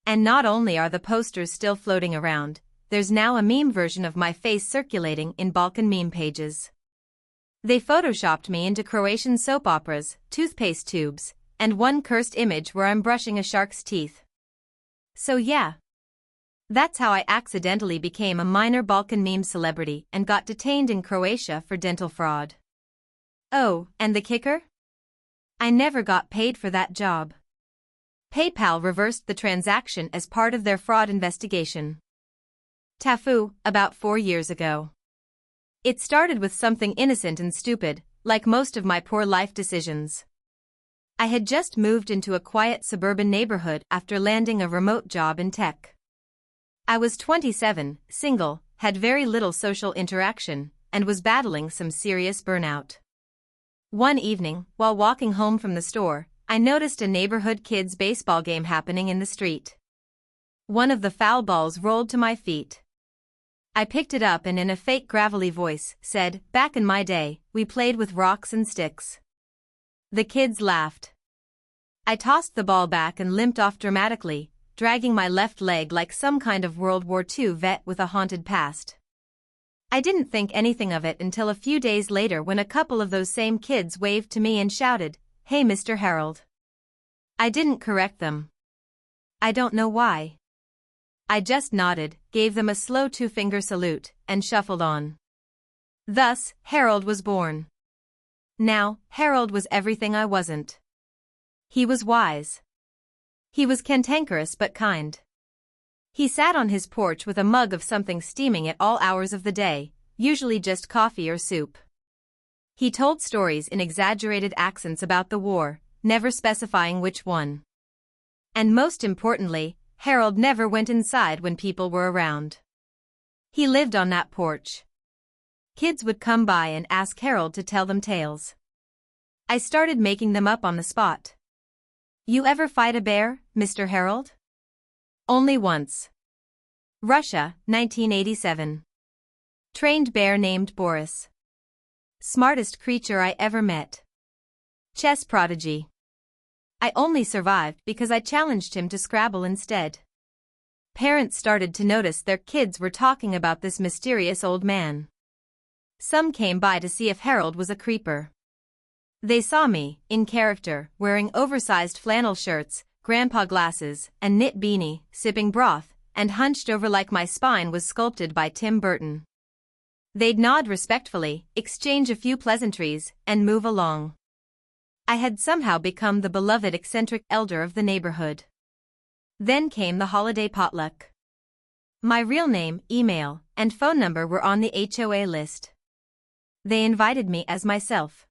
And not only are the posters still floating around, there's now a meme version of my face circulating in Balkan meme pages. They photoshopped me into Croatian soap operas, toothpaste tubes, and one cursed image where I'm brushing a shark's teeth. So yeah. That's how I accidentally became a minor Balkan meme celebrity and got detained in Croatia for dental fraud. Oh, and the kicker? I never got paid for that job. PayPal reversed the transaction as part of their fraud investigation. TIFU, about 4 years ago. It started with something innocent and stupid, like most of my poor life decisions. I had just moved into a quiet suburban neighborhood after landing a remote job in tech. I was 27, single, had very little social interaction, and was battling some serious burnout. One evening, while walking home from the store, I noticed a neighborhood kids' baseball game happening in the street. One of the foul balls rolled to my feet. I picked it up and in a fake gravelly voice, said, "Back in my day, we played with rocks and sticks." The kids laughed. I tossed the ball back and limped off dramatically, dragging my left leg like some kind of World War II vet with a haunted past. I didn't think anything of it until a few days later when a couple of those same kids waved to me and shouted, "Hey Mr. Harold." I didn't correct them. I don't know why. I just nodded, gave them a slow two-finger salute, and shuffled on. Thus, Harold was born. Now, Harold was everything I wasn't. He was wise. He was cantankerous but kind. He sat on his porch with a mug of something steaming at all hours of the day, usually just coffee or soup. He told stories in exaggerated accents about the war, never specifying which one. And most importantly, Harold never went inside when people were around. He lived on that porch. Kids would come by and ask Harold to tell them tales. I started making them up on the spot. "You ever fight a bear, Mr. Harold?" "Only once. Russia, 1987. Trained bear named Boris. Smartest creature I ever met. Chess prodigy. I only survived because I challenged him to Scrabble instead." Parents started to notice their kids were talking about this mysterious old man. Some came by to see if Harold was a creeper. They saw me, in character, wearing oversized flannel shirts, grandpa glasses, and knit beanie, sipping broth, and hunched over like my spine was sculpted by Tim Burton. They'd nod respectfully, exchange a few pleasantries, and move along. I had somehow become the beloved eccentric elder of the neighborhood. Then came the holiday potluck. My real name, email, and phone number were on the HOA list. They invited me as myself.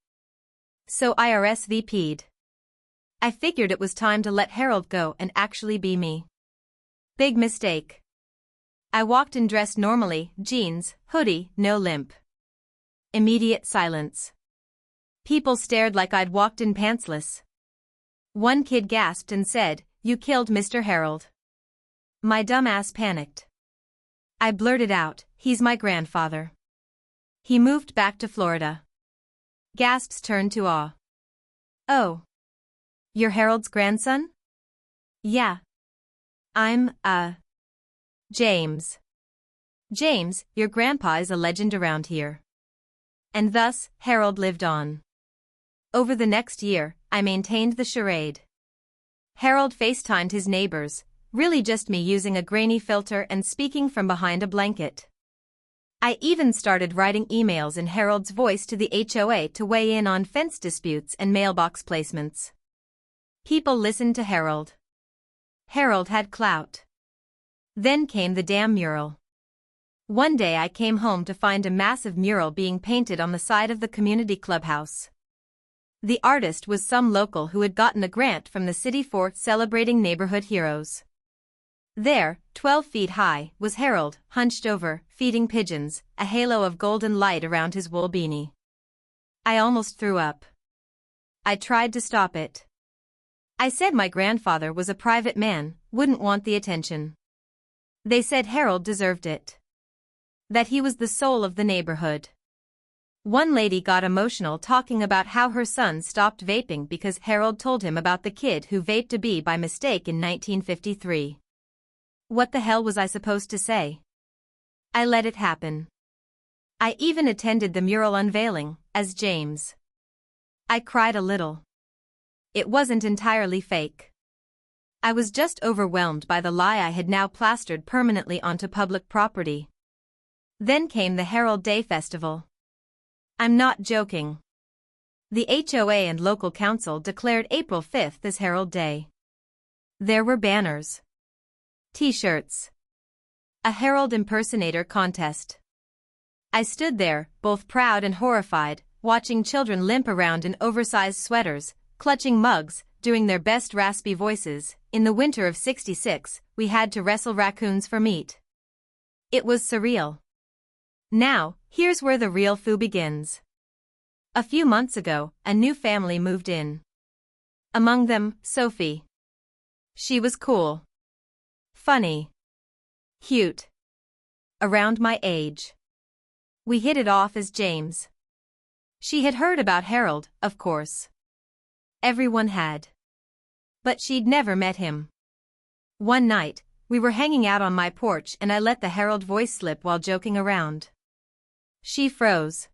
So I RSVP'd. I figured it was time to let Harold go and actually be me. Big mistake. I walked in dressed normally, jeans, hoodie, no limp. Immediate silence. People stared like I'd walked in pantsless. One kid gasped and said, "You killed Mr. Harold." My dumb ass panicked. I blurted out, "He's my grandfather. He moved back to Florida." Gasps turned to awe. "Oh. You're Harold's grandson?" "Yeah. I'm, James." "James, your grandpa is a legend around here." And thus, Harold lived on. Over the next year, I maintained the charade. Harold FaceTimed his neighbors, really just me using a grainy filter and speaking from behind a blanket. I even started writing emails in Harold's voice to the HOA to weigh in on fence disputes and mailbox placements. People listened to Harold. Harold had clout. Then came the damn mural. One day I came home to find a massive mural being painted on the side of the community clubhouse. The artist was some local who had gotten a grant from the city for celebrating neighborhood heroes. There, 12 feet high, was Harold, hunched over, feeding pigeons, a halo of golden light around his wool beanie. I almost threw up. I tried to stop it. I said my grandfather was a private man, wouldn't want the attention. They said Harold deserved it. That he was the soul of the neighborhood. One lady got emotional talking about how her son stopped vaping because Harold told him about the kid who vaped a bee by mistake in 1953. What the hell was I supposed to say? I let it happen. I even attended the mural unveiling, as James. I cried a little. It wasn't entirely fake. I was just overwhelmed by the lie I had now plastered permanently onto public property. Then came the Harold Day Festival. I'm not joking. The HOA and local council declared April 5th as Harold Day. There were banners. T-shirts. A Harold impersonator contest. I stood there, both proud and horrified, watching children limp around in oversized sweaters, clutching mugs, doing their best raspy voices. In the winter of '66, we had to wrestle raccoons for meat. It was surreal. Now, here's where the real foo begins. A few months ago, a new family moved in. Among them, Sophie. She was cool. Funny. Cute. Around my age. We hit it off as James. She had heard about Harold, of course. Everyone had. But she'd never met him. One night, we were hanging out on my porch and I let the Harold voice slip while joking around. She froze.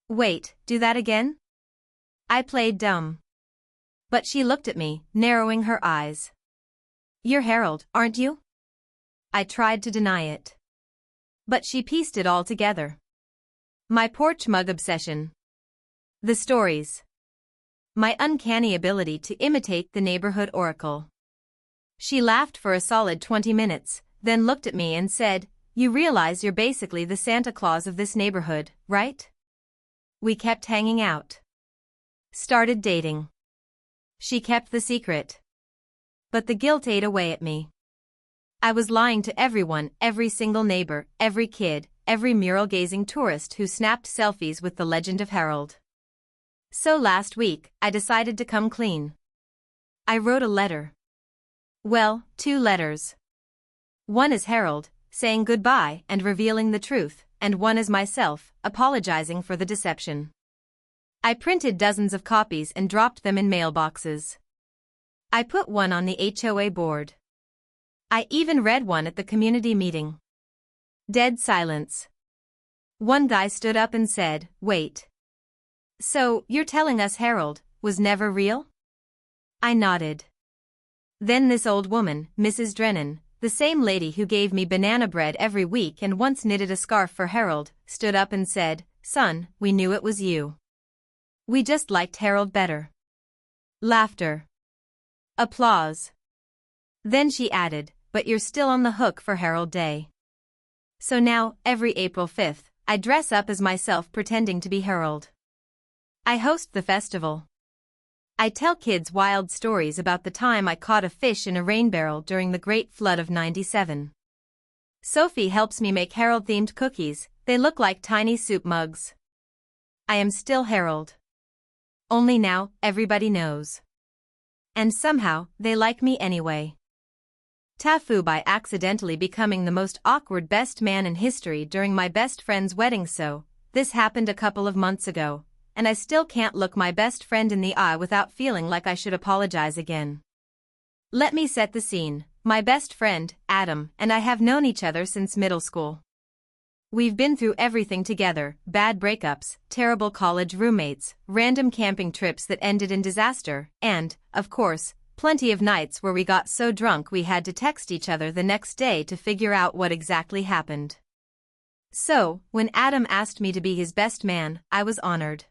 Wait, do that again? I played dumb. But she looked at me, narrowing her eyes. You're Harold, aren't you? I tried to deny it. But she pieced it all together. My porch mug obsession. The stories. My uncanny ability to imitate the neighborhood oracle. She laughed for a solid 20 minutes, then looked at me and said, "You realize you're basically the Santa Claus of this neighborhood, right?" We kept hanging out. Started dating. She kept the secret. But the guilt ate away at me. I was lying to everyone, every single neighbor, every kid, every mural-gazing tourist who snapped selfies with the legend of Harold. So last week, I decided to come clean. I wrote a letter. Well, 2 letters. One is Harold, saying goodbye and revealing the truth, and one is myself, apologizing for the deception. I printed dozens of copies and dropped them in mailboxes. I put one on the HOA board. I even read one at the community meeting. Dead silence. One guy stood up and said, "Wait. So, you're telling us Harold was never real?" I nodded. Then this old woman, Mrs. Drennan, the same lady who gave me banana bread every week and once knitted a scarf for Harold, stood up and said, "Son, we knew it was you. We just liked Harold better." Laughter. Applause. Then she added, "But you're still on the hook for Harold Day." So now, every April 5th, I dress up as myself pretending to be Harold. I host the festival. I tell kids wild stories about the time I caught a fish in a rain barrel during the Great Flood of '97. Sophie helps me make Harold-themed cookies. They look like tiny soup mugs. I am still Harold. Only now, everybody knows. And somehow, they like me anyway. TIFU by accidentally becoming the most awkward best man in history during my best friend's wedding. So, this happened a couple of months ago, and I still can't look my best friend in the eye without feeling like I should apologize again. Let me set the scene. My best friend, Adam, and I have known each other since middle school. We've been through everything together: bad breakups, terrible college roommates, random camping trips that ended in disaster, and, of course, plenty of nights where we got so drunk we had to text each other the next day to figure out what exactly happened. So, when Adam asked me to be his best man, I was honored.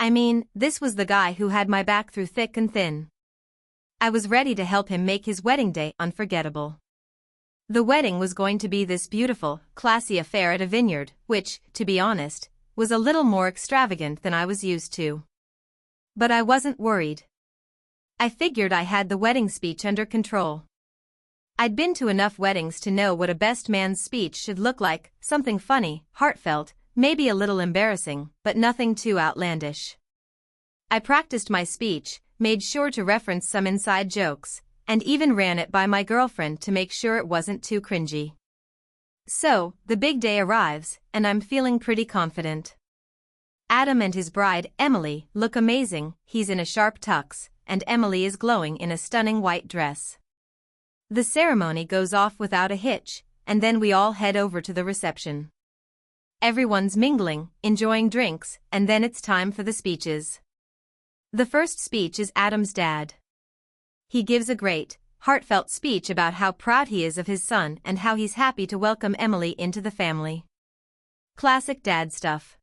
I mean, this was the guy who had my back through thick and thin. I was ready to help him make his wedding day unforgettable. The wedding was going to be this beautiful, classy affair at a vineyard, which, to be honest, was a little more extravagant than I was used to. But I wasn't worried. I figured I had the wedding speech under control. I'd been to enough weddings to know what a best man's speech should look like: something funny, heartfelt, maybe a little embarrassing, but nothing too outlandish. I practiced my speech, made sure to reference some inside jokes, and even ran it by my girlfriend to make sure it wasn't too cringy. So, the big day arrives, and I'm feeling pretty confident. Adam and his bride, Emily, look amazing. He's in a sharp tux, and Emily is glowing in a stunning white dress. The ceremony goes off without a hitch, and then we all head over to the reception. Everyone's mingling, enjoying drinks, and then it's time for the speeches. The first speech is Adam's dad. He gives a great, heartfelt speech about how proud he is of his son and how he's happy to welcome Emily into the family. Classic dad stuff.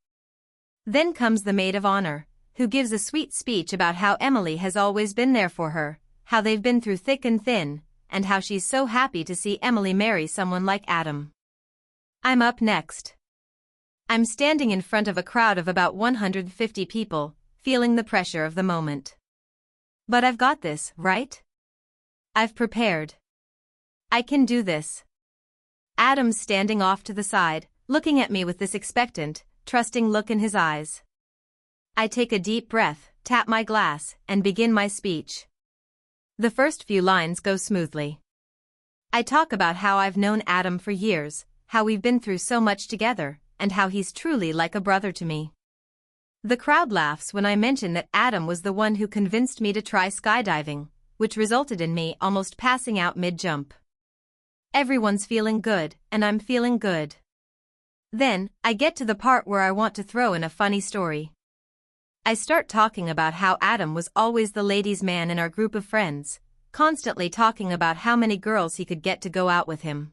Then comes the maid of honor, who gives a sweet speech about how Emily has always been there for her, how they've been through thick and thin, and how she's so happy to see Emily marry someone like Adam. I'm up next. I'm standing in front of a crowd of about 150 people, feeling the pressure of the moment. But I've got this, right? I've prepared. I can do this. Adam's standing off to the side, looking at me with this expectant, trusting look in his eyes. I take a deep breath, tap my glass, and begin my speech. The first few lines go smoothly. I talk about how I've known Adam for years, how we've been through so much together, and how he's truly like a brother to me. The crowd laughs when I mention that Adam was the one who convinced me to try skydiving, which resulted in me almost passing out mid-jump. Everyone's feeling good, and I'm feeling good. Then, I get to the part where I want to throw in a funny story. I start talking about how Adam was always the ladies' man in our group of friends, constantly talking about how many girls he could get to go out with him.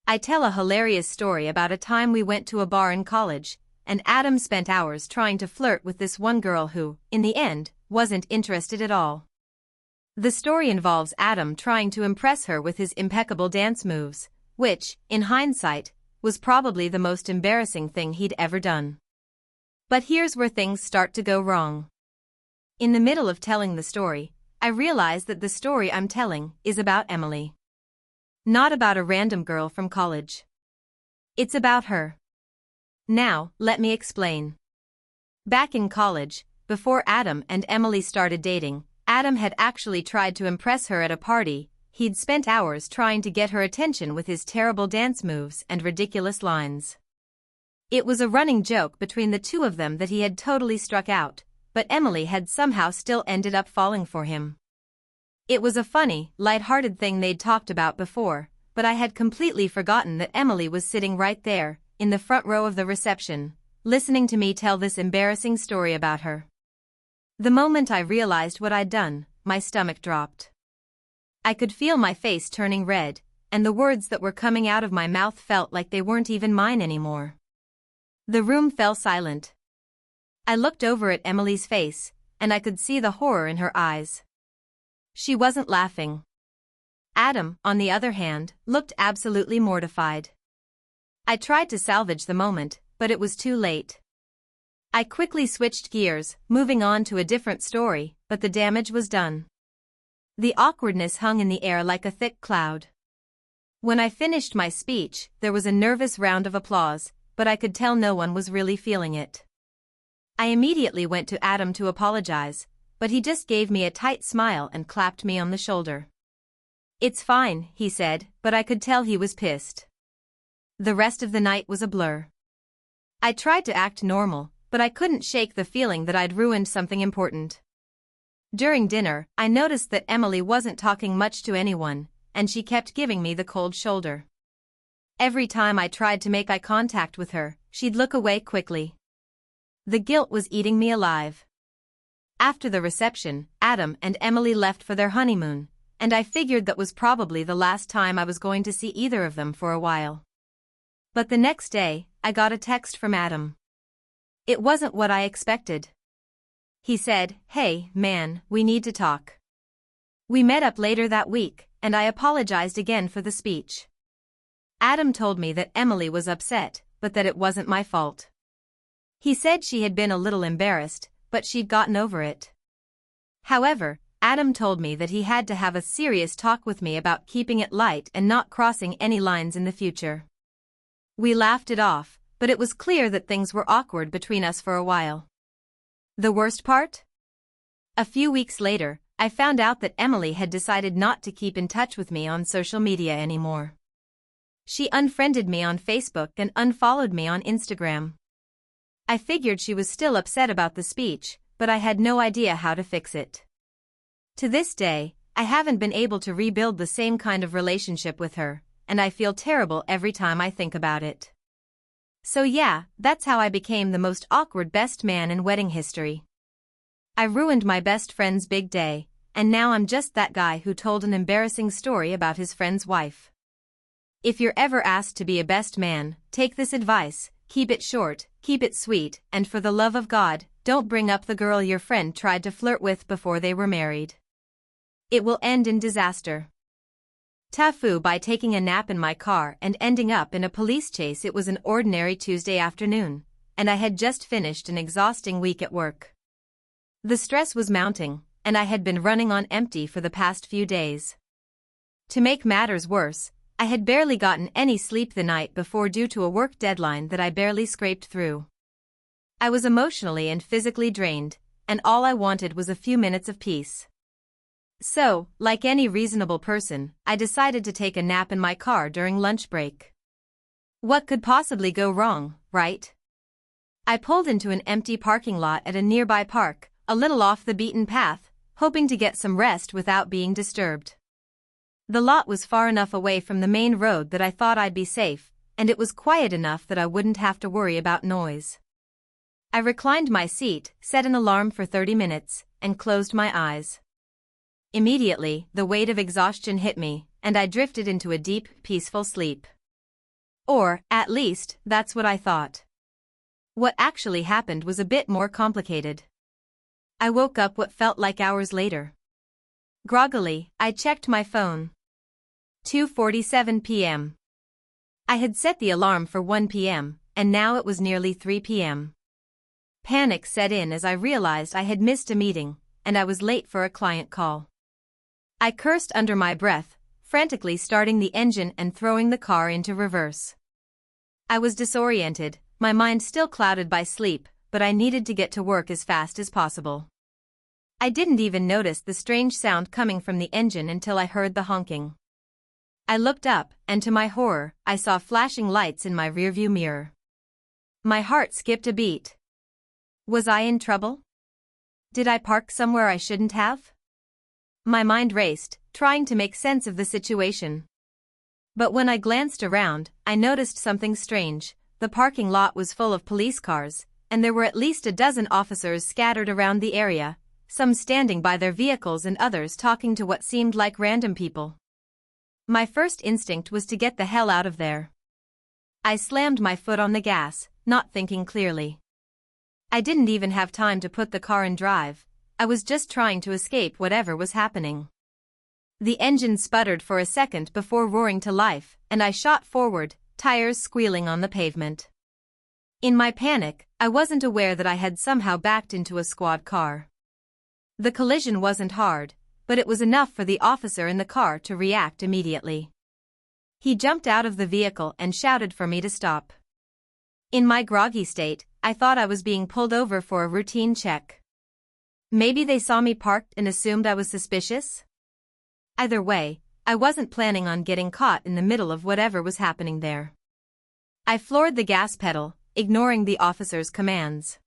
I tell a hilarious story about a time we went to a bar in college, and Adam spent hours trying to flirt with this one girl who, in the end, wasn't interested at all. The story involves Adam trying to impress her with his impeccable dance moves, which, in hindsight, was probably the most embarrassing thing he'd ever done. But here's where things start to go wrong. In the middle of telling the story, I realize that the story I'm telling is about Emily. Not about a random girl from college. It's about her. Now, let me explain. Back in college, before Adam and Emily started dating, Adam had actually tried to impress her at a party. He'd spent hours trying to get her attention with his terrible dance moves and ridiculous lines. It was a running joke between the two of them that he had totally struck out, but Emily had somehow still ended up falling for him. It was a funny, light-hearted thing they'd talked about before, but I had completely forgotten that Emily was sitting right there, in the front row of the reception, listening to me tell this embarrassing story about her. The moment I realized what I'd done, my stomach dropped. I could feel my face turning red, and the words that were coming out of my mouth felt like they weren't even mine anymore. The room fell silent. I looked over at Emily's face, and I could see the horror in her eyes. She wasn't laughing. Adam, on the other hand, looked absolutely mortified. I tried to salvage the moment, but it was too late. I quickly switched gears, moving on to a different story, but the damage was done. The awkwardness hung in the air like a thick cloud. When I finished my speech, there was a nervous round of applause, but I could tell no one was really feeling it. I immediately went to Adam to apologize, but he just gave me a tight smile and clapped me on the shoulder. "It's fine," he said, but I could tell he was pissed. The rest of the night was a blur. I tried to act normal, but I couldn't shake the feeling that I'd ruined something important. During dinner, I noticed that Emily wasn't talking much to anyone, and she kept giving me the cold shoulder. Every time I tried to make eye contact with her, she'd look away quickly. The guilt was eating me alive. After the reception, Adam and Emily left for their honeymoon, and I figured that was probably the last time I was going to see either of them for a while. But the next day, I got a text from Adam. It wasn't what I expected. He said, "Hey, man, we need to talk." We met up later that week, and I apologized again for the speech. Adam told me that Emily was upset, but that it wasn't my fault. He said she had been a little embarrassed, but she'd gotten over it. However, Adam told me that he had to have a serious talk with me about keeping it light and not crossing any lines in the future. We laughed it off, but it was clear that things were awkward between us for a while. The worst part? A few weeks later, I found out that Emily had decided not to keep in touch with me on social media anymore. She unfriended me on Facebook and unfollowed me on Instagram. I figured she was still upset about the speech, but I had no idea how to fix it. To this day, I haven't been able to rebuild the same kind of relationship with her, and I feel terrible every time I think about it. So yeah, that's how I became the most awkward best man in wedding history. I ruined my best friend's big day, and now I'm just that guy who told an embarrassing story about his friend's wife. If you're ever asked to be a best man, take this advice: keep it short, keep it sweet, and for the love of God, don't bring up the girl your friend tried to flirt with before they were married. It will end in disaster. TIFU by taking a nap in my car and ending up in a police chase. It was an ordinary Tuesday afternoon, and I had just finished an exhausting week at work. The stress was mounting, and I had been running on empty for the past few days. To make matters worse, I had barely gotten any sleep the night before due to a work deadline that I barely scraped through. I was emotionally and physically drained, and all I wanted was a few minutes of peace. So, like any reasonable person, I decided to take a nap in my car during lunch break. What could possibly go wrong, right? I pulled into an empty parking lot at a nearby park, a little off the beaten path, hoping to get some rest without being disturbed. The lot was far enough away from the main road that I thought I'd be safe, and it was quiet enough that I wouldn't have to worry about noise. I reclined my seat, set an alarm for 30 minutes, and closed my eyes. Immediately, the weight of exhaustion hit me, and I drifted into a deep, peaceful sleep. Or, at least, that's what I thought. What actually happened was a bit more complicated. I woke up what felt like hours later. Groggily, I checked my phone. 2:47 p.m. I had set the alarm for 1 p.m., and now it was nearly 3 p.m. Panic set in as I realized I had missed a meeting, and I was late for a client call. I cursed under my breath, frantically starting the engine and throwing the car into reverse. I was disoriented, my mind still clouded by sleep, but I needed to get to work as fast as possible. I didn't even notice the strange sound coming from the engine until I heard the honking. I looked up, and to my horror, I saw flashing lights in my rearview mirror. My heart skipped a beat. Was I in trouble? Did I park somewhere I shouldn't have? My mind raced, trying to make sense of the situation. But when I glanced around, I noticed something strange. The parking lot was full of police cars, and there were at least a dozen officers scattered around the area, some standing by their vehicles and others talking to what seemed like random people. My first instinct was to get the hell out of there. I slammed my foot on the gas, not thinking clearly. I didn't even have time to put the car in drive. I was just trying to escape whatever was happening. The engine sputtered for a second before roaring to life, and I shot forward, tires squealing on the pavement. In my panic, I wasn't aware that I had somehow backed into a squad car. The collision wasn't hard, but it was enough for the officer in the car to react immediately. He jumped out of the vehicle and shouted for me to stop. In my groggy state, I thought I was being pulled over for a routine check. Maybe they saw me parked and assumed I was suspicious? Either way, I wasn't planning on getting caught in the middle of whatever was happening there. I floored the gas pedal, ignoring the officer's commands.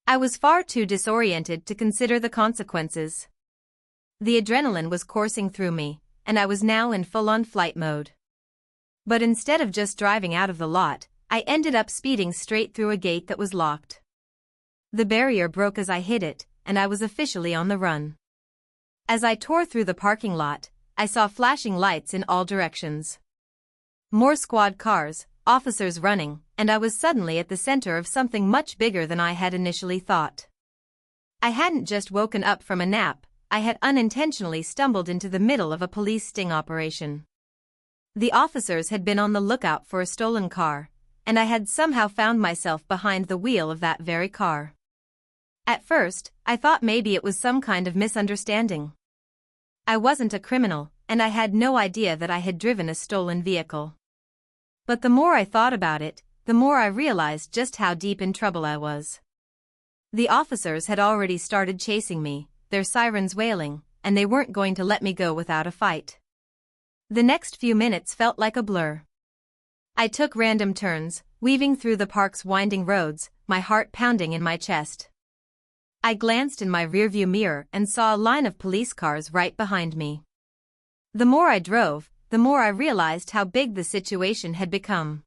I was far too disoriented to consider the consequences. The adrenaline was coursing through me, and I was now in full-on flight mode. But instead of just driving out of the lot, I ended up speeding straight through a gate that was locked. The barrier broke as I hit it, and I was officially on the run. As I tore through the parking lot, I saw flashing lights in all directions. More squad cars, officers running, and I was suddenly at the center of something much bigger than I had initially thought. I hadn't just woken up from a nap, I had unintentionally stumbled into the middle of a police sting operation. The officers had been on the lookout for a stolen car, and I had somehow found myself behind the wheel of that very car. At first, I thought maybe it was some kind of misunderstanding. I wasn't a criminal, and I had no idea that I had driven a stolen vehicle. But the more I thought about it, the more I realized just how deep in trouble I was. The officers had already started chasing me, their sirens wailing, and they weren't going to let me go without a fight. The next few minutes felt like a blur. I took random turns, weaving through the park's winding roads, my heart pounding in my chest. I glanced in my rearview mirror and saw a line of police cars right behind me. The more I drove, the more I realized how big the situation had become.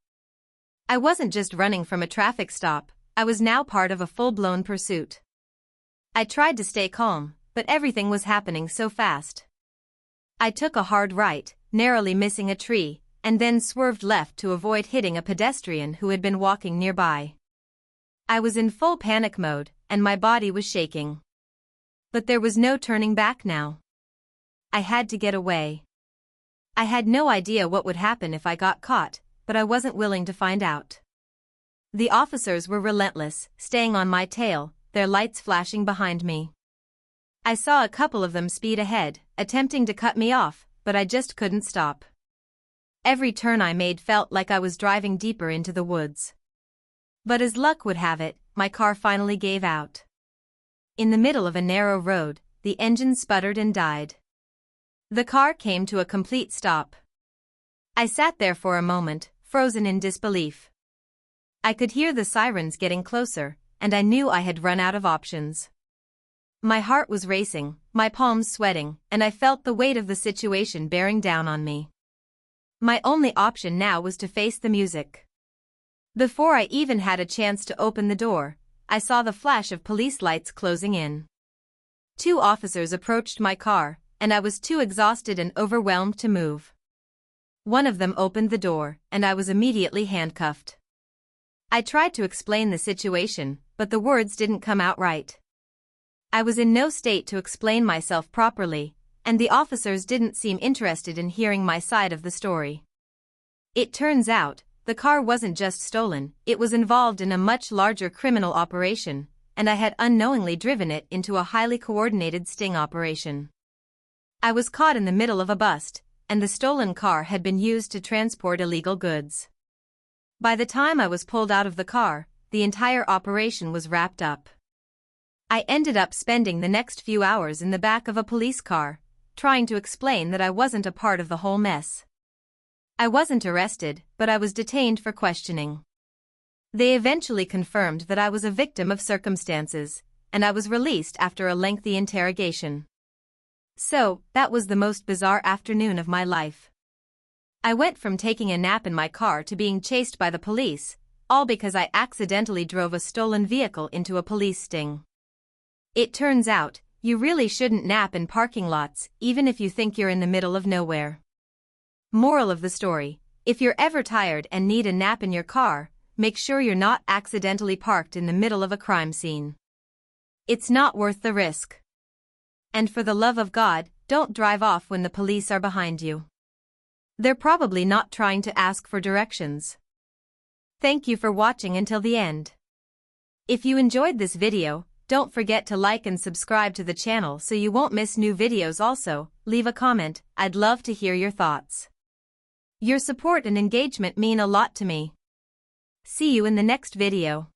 I wasn't just running from a traffic stop, I was now part of a full-blown pursuit. I tried to stay calm, but everything was happening so fast. I took a hard right, narrowly missing a tree, and then swerved left to avoid hitting a pedestrian who had been walking nearby. I was in full panic mode, and my body was shaking. But there was no turning back now. I had to get away. I had no idea what would happen if I got caught, but I wasn't willing to find out. The officers were relentless, staying on my tail, their lights flashing behind me. I saw a couple of them speed ahead, attempting to cut me off, but I just couldn't stop. Every turn I made felt like I was driving deeper into the woods. But as luck would have it, my car finally gave out. In the middle of a narrow road, the engine sputtered and died. The car came to a complete stop. I sat there for a moment, frozen in disbelief. I could hear the sirens getting closer, and I knew I had run out of options. My heart was racing, my palms sweating, and I felt the weight of the situation bearing down on me. My only option now was to face the music. Before I even had a chance to open the door, I saw the flash of police lights closing in. 2 officers approached my car, and I was too exhausted and overwhelmed to move. One of them opened the door, and I was immediately handcuffed. I tried to explain the situation, but the words didn't come out right. I was in no state to explain myself properly, and the officers didn't seem interested in hearing my side of the story. It turns out, the car wasn't just stolen, it was involved in a much larger criminal operation, and I had unknowingly driven it into a highly coordinated sting operation. I was caught in the middle of a bust, and the stolen car had been used to transport illegal goods. By the time I was pulled out of the car, the entire operation was wrapped up. I ended up spending the next few hours in the back of a police car, trying to explain that I wasn't a part of the whole mess. I wasn't arrested, but I was detained for questioning. They eventually confirmed that I was a victim of circumstances, and I was released after a lengthy interrogation. So, that was the most bizarre afternoon of my life. I went from taking a nap in my car to being chased by the police, all because I accidentally drove a stolen vehicle into a police sting. It turns out, you really shouldn't nap in parking lots, even if you think you're in the middle of nowhere. Moral of the story: if you're ever tired and need a nap in your car, make sure you're not accidentally parked in the middle of a crime scene. It's not worth the risk. And for the love of God, don't drive off when the police are behind you. They're probably not trying to ask for directions. Thank you for watching until the end. If you enjoyed this video, don't forget to like and subscribe to the channel so you won't miss new videos. Also, leave a comment, I'd love to hear your thoughts. Your support and engagement mean a lot to me. See you in the next video.